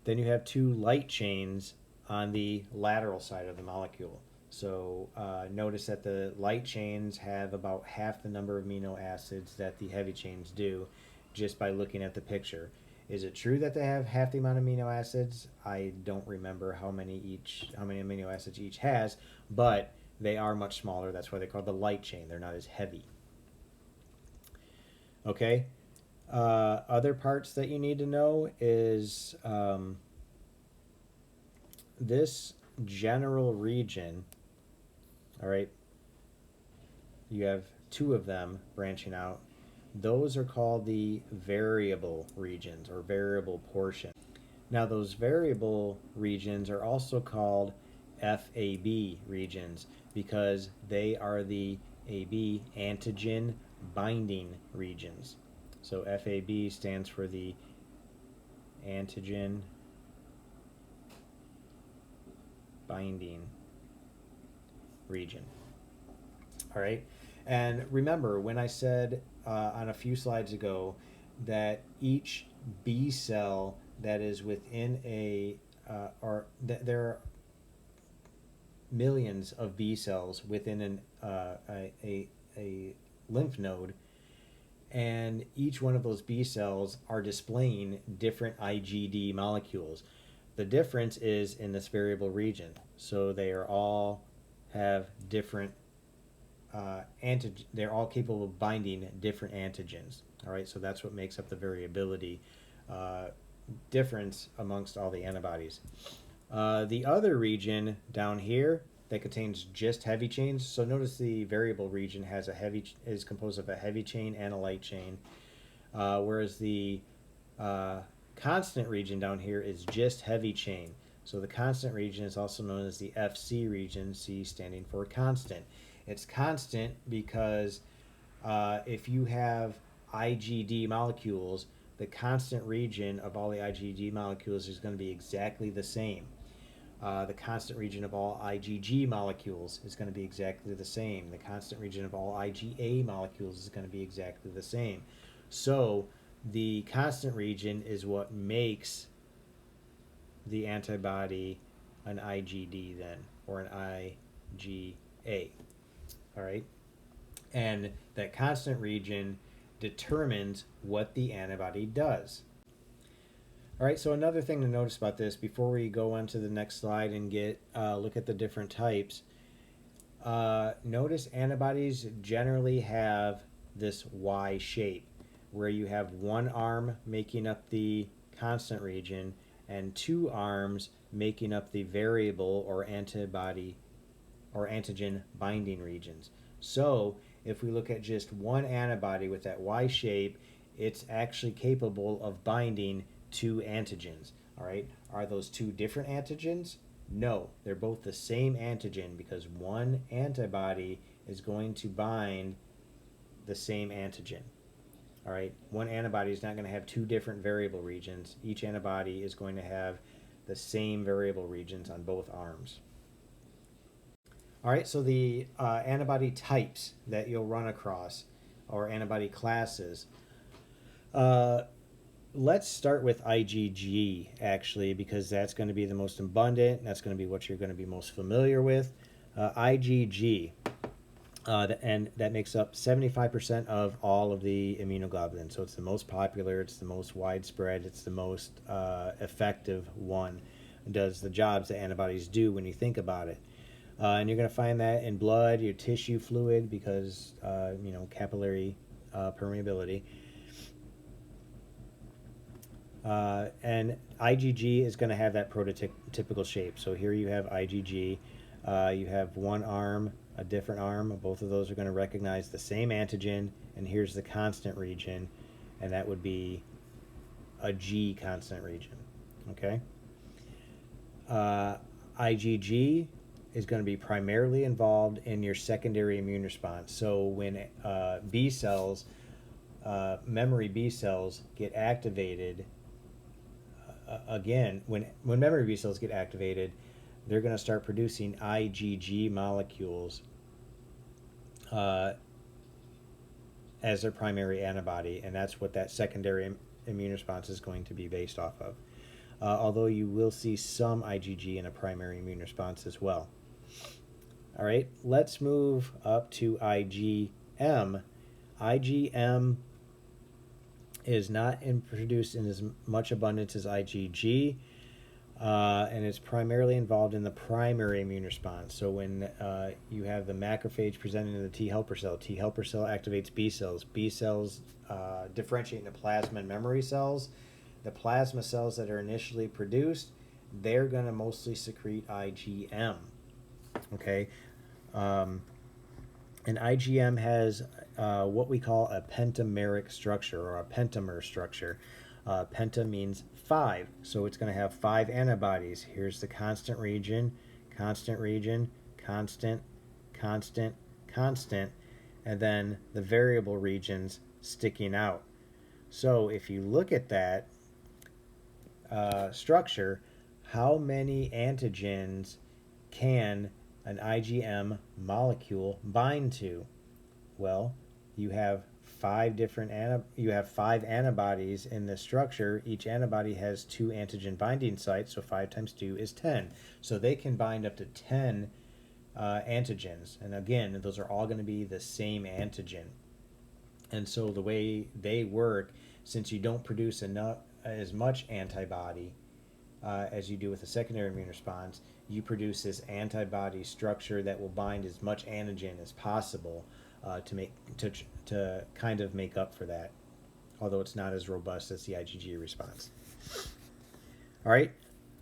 Then you have 2 light chains on the lateral side of the molecule. So notice that the light chains have about half the number of amino acids that the heavy chains do, just by looking at the picture. Is it true that they have half the amount of amino acids? I don't remember how many amino acids each has, but they are much smaller. That's why they're called the light chain. They're not as heavy. Okay. Other parts that you need to know is this general region. All right. You have 2 of them branching out. Those are called the variable regions or variable portion. Now, those variable regions are also called FAB regions because they are the AB antigen binding regions. So FAB stands for the antigen binding region. All right. And remember when I said on a few slides ago that each B cell that is within there are millions of B cells within a lymph node, and each one of those B cells are displaying different IgD molecules. The difference is in this variable region. So they are all have different they're all capable of binding different antigens. All right, so that's what makes up the variability difference amongst all the antibodies. The other region down here that contains just heavy chains. So notice the variable region is composed of a heavy chain and a light chain, whereas the constant region down here is just heavy chain. So the constant region is also known as the FC region, C standing for constant. It's constant because if you have IgD molecules, the constant region of all the IgD molecules is going to be exactly the same. The constant region of all IgG molecules is going to be exactly the same. The constant region of all IgA molecules is going to be exactly the same. So the constant region is what makes the antibody an IgD then, or an IgA. All right, and that constant region determines what the antibody does. All right, so another thing to notice about this before we go on to the next slide and look at the different types, notice antibodies generally have this Y shape where you have one arm making up the constant region and 2 arms making up the variable or antibody or antigen binding regions. So if we look at just one antibody with that Y shape, it's actually capable of binding 2 antigens. All right, are those 2 different antigens? No, they're both the same antigen because one antibody is going to bind the same antigen. All right, one antibody is not going to have 2 different variable regions. Each antibody is going to have the same variable regions on both arms. All right, so the antibody types that you'll run across, or antibody classes. Let's start with IgG, actually, because that's going to be the most abundant. That's going to be what you're going to be most familiar with. IgG, and that makes up 75% of all of the immunoglobulins. So it's the most popular, it's the most widespread, it's the most effective one. It does the jobs that antibodies do when you think about it. And you're going to find that in blood, your tissue fluid, because capillary permeability. And IgG is going to have that prototypical shape. So here you have IgG. You have one arm, a different arm. Both of those are going to recognize the same antigen. And here's the constant region, and that would be a G constant region. Okay. IgG is going to be primarily involved in your secondary immune response. So when B cells, memory B cells, get activated, again, when memory B cells get activated, they're going to start producing IgG molecules as their primary antibody, and that's what that secondary immune response is going to be based off of. Although you will see some IgG in a primary immune response as well. All right, let's move up to IgM. IgM is not produced in as much abundance as IgG, and it's primarily involved in the primary immune response. So when you have the macrophage presenting to the T helper cell activates B cells. B cells differentiate into plasma and memory cells. The plasma cells that are initially produced, they're going to mostly secrete IgM. Okay, and IgM has what we call a pentameric structure, or a pentamer structure. Penta means 5, so it's going to have 5 antibodies. Here's the constant region, constant, constant, constant, and then the variable regions sticking out. So if you look at that structure, how many antigens can an IgM molecule bind to? Well, you have 5 antibodies in this structure. Each antibody has 2 antigen binding sites, so 5 times 2 is 10. So they can bind up to 10 antigens. And again, those are all going to be the same antigen. And so the way they work, since you don't produce as much antibody as you do with a secondary immune response, you produce this antibody structure that will bind as much antigen as possible to kind of make up for that, although it's not as robust as the IgG response. All right,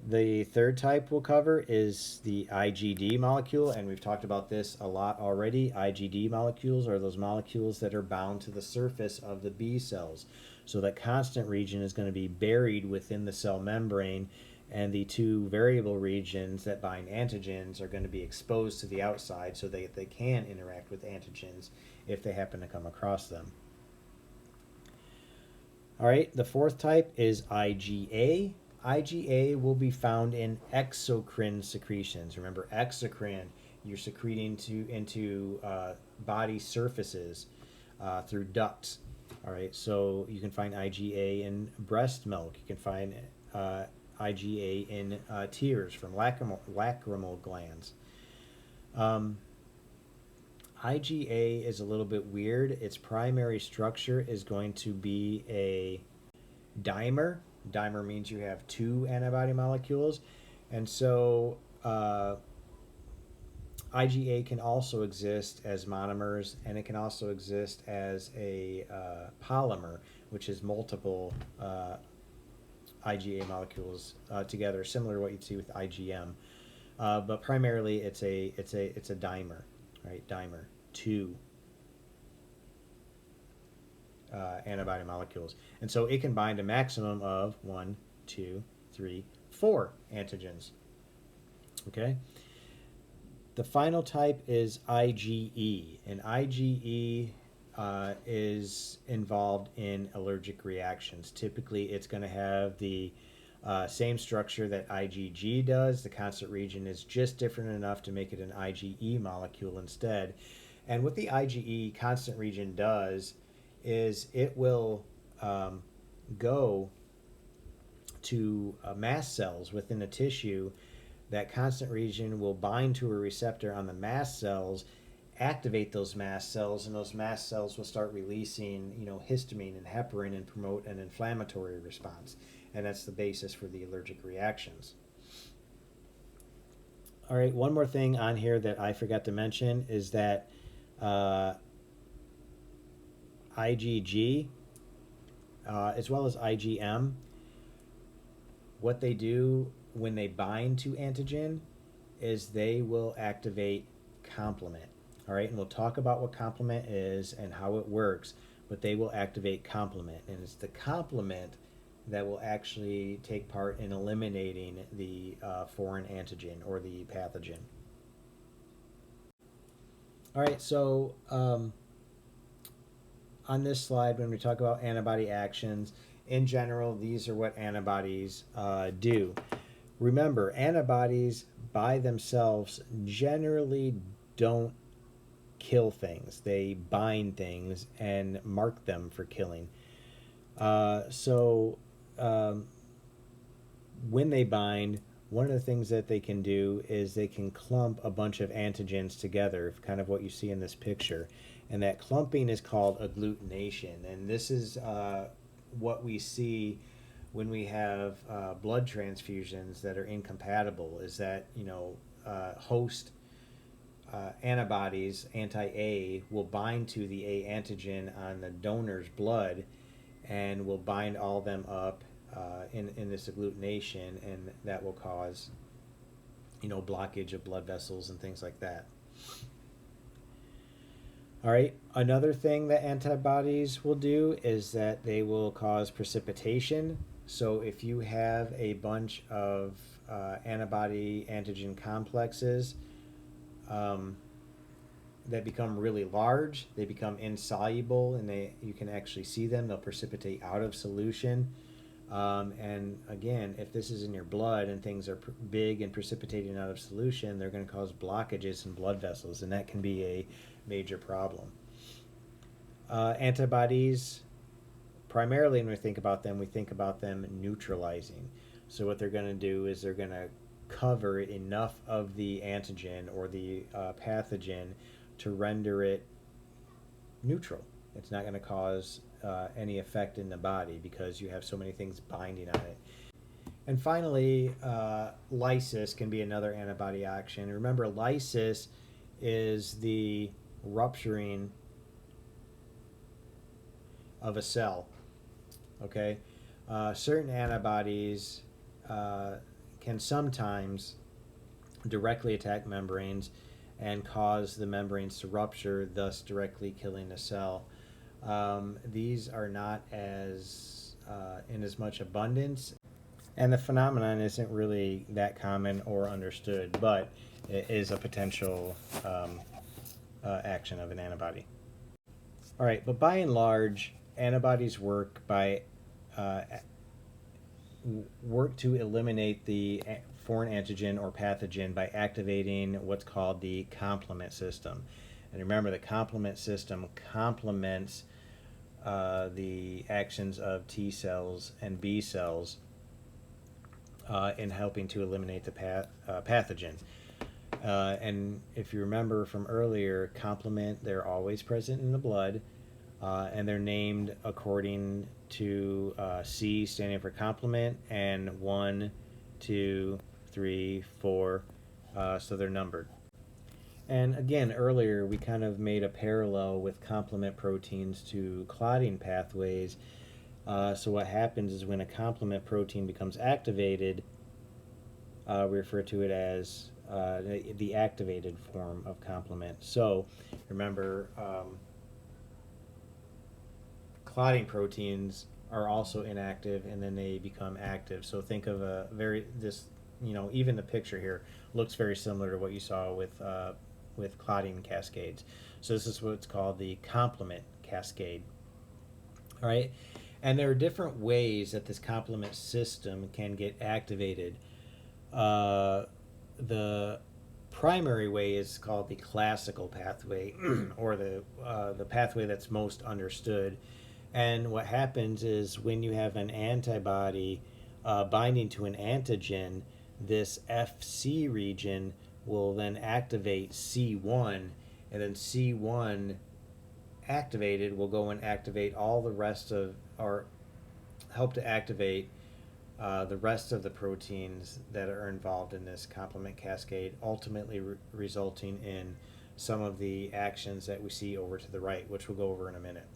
the third type we'll cover is the IgD molecule, and we've talked about this a lot already. IgD molecules are those molecules that are bound to the surface of the B cells. So that constant region is going to be buried within the cell membrane, and the 2 variable regions that bind antigens are going to be exposed to the outside so that they can interact with antigens if they happen to come across them. All right, the fourth type is IgA. IgA will be found in exocrine secretions. Remember, exocrine, you're secreting into body surfaces through ducts. All right, so you can find IgA in breast milk. You can find IgA in tears from lacrimal glands. IgA is a little bit weird. Its primary structure is going to be a dimer. Dimer means you have 2 antibody molecules. And so IgA can also exist as monomers, and it can also exist as a polymer, which is multiple IgA molecules together, similar to what you'd see with IgM. But primarily it's a dimer, right? Dimer, 2 antibody molecules. And so it can bind a maximum of 1, 2, 3, 4 antigens. Okay? The final type is IgE, and IgE is involved in allergic reactions. Typically, it's going to have the same structure that IgG does. The constant region is just different enough to make it an IgE molecule instead. And what the IgE constant region does is it will go to mast cells within a tissue. That constant region will bind to a receptor on the mast cells, activate those mast cells, and those mast cells will start releasing, histamine and heparin and promote an inflammatory response. And that's the basis for the allergic reactions. All right, one more thing on here that I forgot to mention is that uh, IgG, as well as IgM, what they do when they bind to antigen is they will activate complement. All right, and we'll talk about what complement is and how it works, but they will activate complement, and it's the complement that will actually take part in eliminating the foreign antigen or the pathogen. All right, so on this slide, when we talk about antibody actions, in general, these are what antibodies do. Remember, antibodies by themselves generally don't kill things. They bind things and mark them for killing. So when they bind, one of the things that they can do is they can clump a bunch of antigens together, kind of what you see in this picture. And that clumping is called agglutination. And this is what we see when we have blood transfusions that are incompatible, is that, host antibodies, anti-A, will bind to the A antigen on the donor's blood and will bind all them up in this agglutination, and that will cause, blockage of blood vessels and things like that. All right, another thing that antibodies will do is that they will cause precipitation. So if you have a bunch of antibody antigen complexes that become really large, they become insoluble, and you can actually see them. They'll precipitate out of solution. And again, if this is in your blood and things are big and precipitating out of solution, they're going to cause blockages in blood vessels, and that can be a major problem. Antibodies, primarily when we think about them neutralizing. So what they're going to do is they're going to cover enough of the antigen or the pathogen to render it neutral. It's not going to cause any effect in the body because you have so many things binding on it. And finally, lysis can be another antibody action. Remember, lysis is the rupturing of a cell. Okay, certain antibodies can sometimes directly attack membranes and cause the membranes to rupture, thus directly killing a cell. These are not as in as much abundance, and the phenomenon isn't really that common or understood, but it is a potential action of an antibody. All right, but by and large, antibodies work to eliminate the foreign antigen or pathogen by activating what's called the complement system. And remember, the complement system complements the actions of T cells and B cells in helping to eliminate the pathogen. And if you remember from earlier, complement, they're always present in the blood, and they're named according to C standing for complement, and 1, 2, 3, 4, so they're numbered. And again, earlier we kind of made a parallel with complement proteins to clotting pathways. So what happens is when a complement protein becomes activated, we refer to it as the activated form of complement. So remember, clotting proteins are also inactive, and then they become active. So think of even the picture here looks very similar to what you saw with clotting cascades. So this is what's called the complement cascade. All right, and there are different ways that this complement system can get activated. The primary way is called the classical pathway, or the pathway that's most understood. And what happens is when you have an antibody binding to an antigen, this FC region will then activate C1, and then C1 activated will go and activate all the rest of, or help to activate the rest of the proteins that are involved in this complement cascade, ultimately resulting in some of the actions that we see over to the right, which we'll go over in a minute.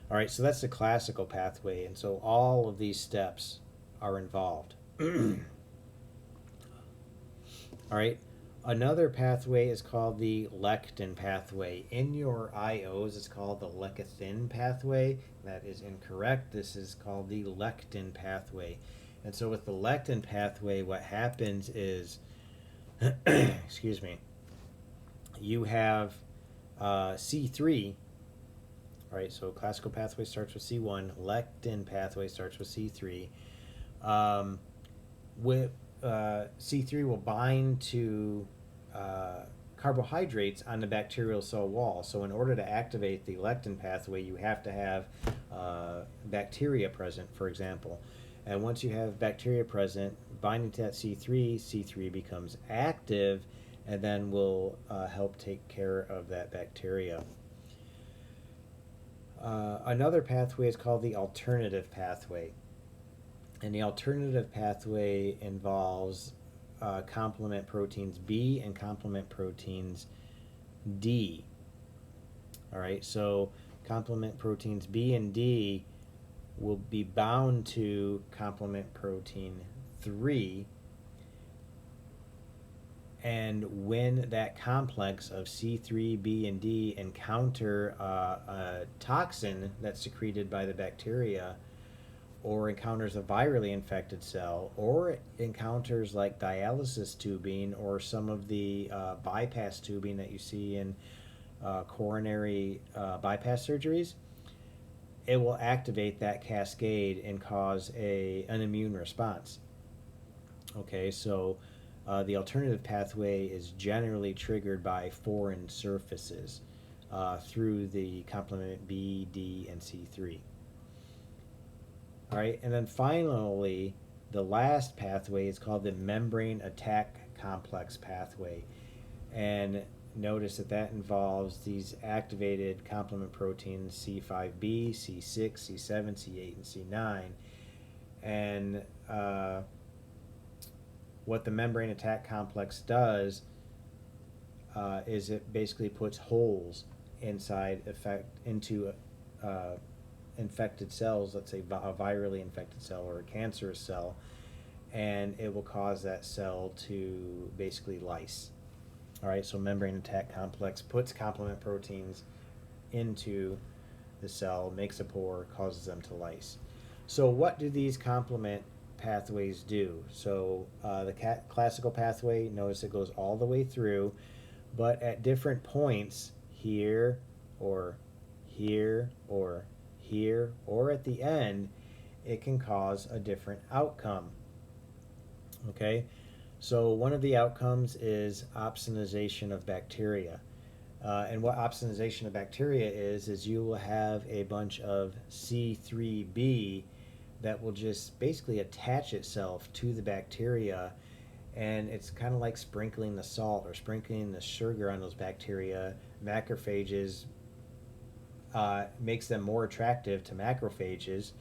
All right, so that's the classical pathway, and so all of these steps are involved. All right, another pathway is called the lectin pathway. In your IOs, it's called the lecithin pathway. That is incorrect. This is called the lectin pathway. And so with the lectin pathway, what happens is, excuse me, you have C3. All right, so classical pathway starts with C1, lectin pathway starts with C3. With C3 will bind to carbohydrates on the bacterial cell wall. So in order to activate the lectin pathway, you have to have bacteria present, for example. And once you have bacteria present, binding to that C3, C3 becomes active and then will help take care of that bacteria. Another pathway is called the alternative pathway. And the alternative pathway involves complement proteins B and complement proteins D. All right, so complement proteins B and D will be bound to complement protein 3. And when that complex of C3, B, and D encounter a toxin that's secreted by the bacteria, or encounters a virally infected cell, or encounters like dialysis tubing or some of the bypass tubing that you see in coronary bypass surgeries, it will activate that cascade and cause an immune response. Okay, so the alternative pathway is generally triggered by foreign surfaces through the complement B, D, and C3. All right, and then finally, the last pathway is called the membrane attack complex pathway. And notice that that involves these activated complement proteins C5b, C6, C7, C8, and C9. And what the membrane attack complex does is it basically puts holes inside into infected cells, let's say a virally infected cell or a cancerous cell, and it will cause that cell to basically lyse. All right, so membrane attack complex puts complement proteins into the cell, makes a pore, causes them to lyse. So what do these complement pathways do? So the classical pathway, notice it goes all the way through, but at different points, here or here or here or at the end, it can cause a different outcome. Okay, so one of the outcomes is opsonization of bacteria. And what opsonization of bacteria is you will have a bunch of C3b that will just basically attach itself to the bacteria, and it's kind of like sprinkling the salt or sprinkling the sugar on those bacteria. Macrophages makes them more attractive to macrophages,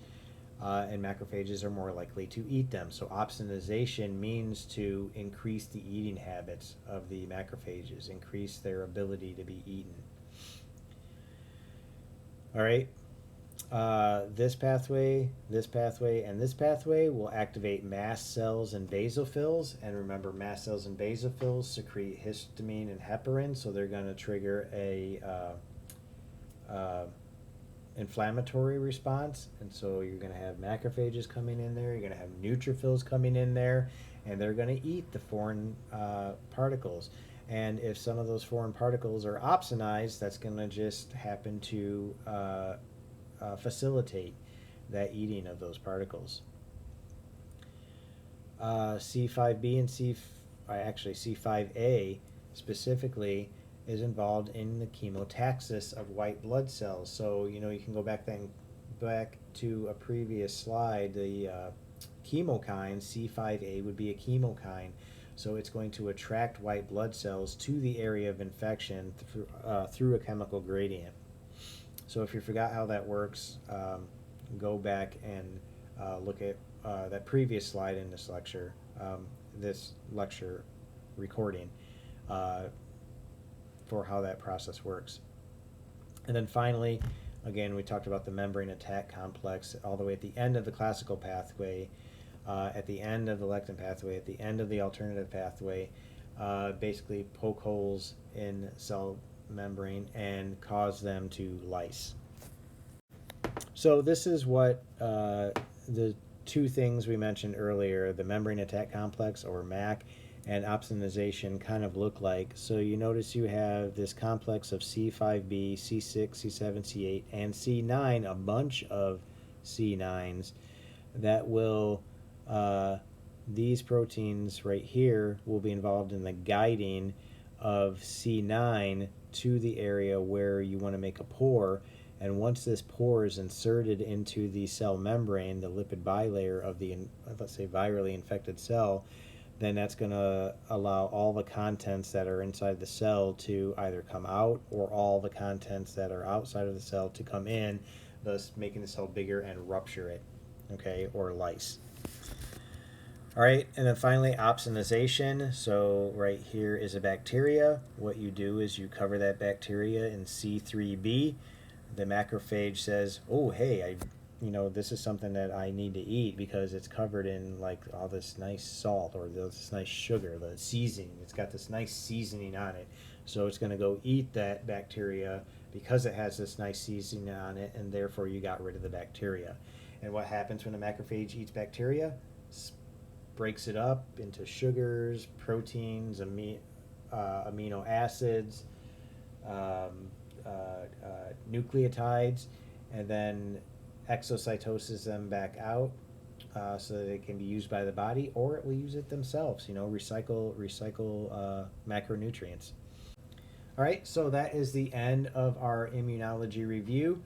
and macrophages are more likely to eat them. So opsonization means to increase the eating habits of the macrophages, increase their ability to be eaten. All right. This pathway, and this pathway will activate mast cells and basophils. And remember, mast cells and basophils secrete histamine and heparin, so they're going to trigger a inflammatory response. And so you're going to have macrophages coming in there, you're going to have neutrophils coming in there, and they're going to eat the foreign particles. And if some of those foreign particles are opsonized, that's going to just happen to facilitate that eating of those particles. C5b and C5a specifically is involved in the chemotaxis of white blood cells. So you can go back to a previous slide. The chemokine C5a would be a chemokine, so it's going to attract white blood cells to the area of infection through a chemical gradient. So if you forgot how that works, go back and look at that previous slide in this lecture recording, for how that process works. And then finally, again, we talked about the membrane attack complex all the way at the end of the classical pathway, at the end of the lectin pathway, at the end of the alternative pathway, basically poke holes in cell membrane and cause them to lyse. So this is what the two things we mentioned earlier, the membrane attack complex, or MAC, and opsonization kind of look like. So you notice you have this complex of C5b, C6, C7, C8, and C9, a bunch of C9s that will, these proteins right here will be involved in the guiding of C9 to the area where you want to make a pore. And once this pore is inserted into the cell membrane, the lipid bilayer of the, let's say, virally infected cell, then that's going to allow all the contents that are inside the cell to either come out, or all the contents that are outside of the cell to come in, thus making the cell bigger and rupture it, okay, or lyse. All right, and then finally, opsonization. So right here is a bacteria. What you do is you cover that bacteria in C3b. The macrophage says, oh, hey, this is something that I need to eat because it's covered in like all this nice salt or this nice sugar, the seasoning. It's got this nice seasoning on it. So it's going to go eat that bacteria because it has this nice seasoning on it, and therefore you got rid of the bacteria. And what happens when the macrophage eats bacteria? Breaks it up into sugars, proteins, amino acids, nucleotides, and then exocytoses them back out, so that it can be used by the body, or it will use it themselves, recycle macronutrients. All right, so that is the end of our immunology review.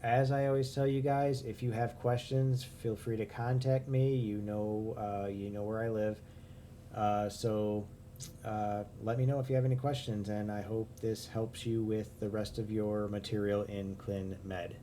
As I always tell you guys, if you have questions, feel free to contact me. You know where I live. So let me know if you have any questions, and I hope this helps you with the rest of your material in Clin Med.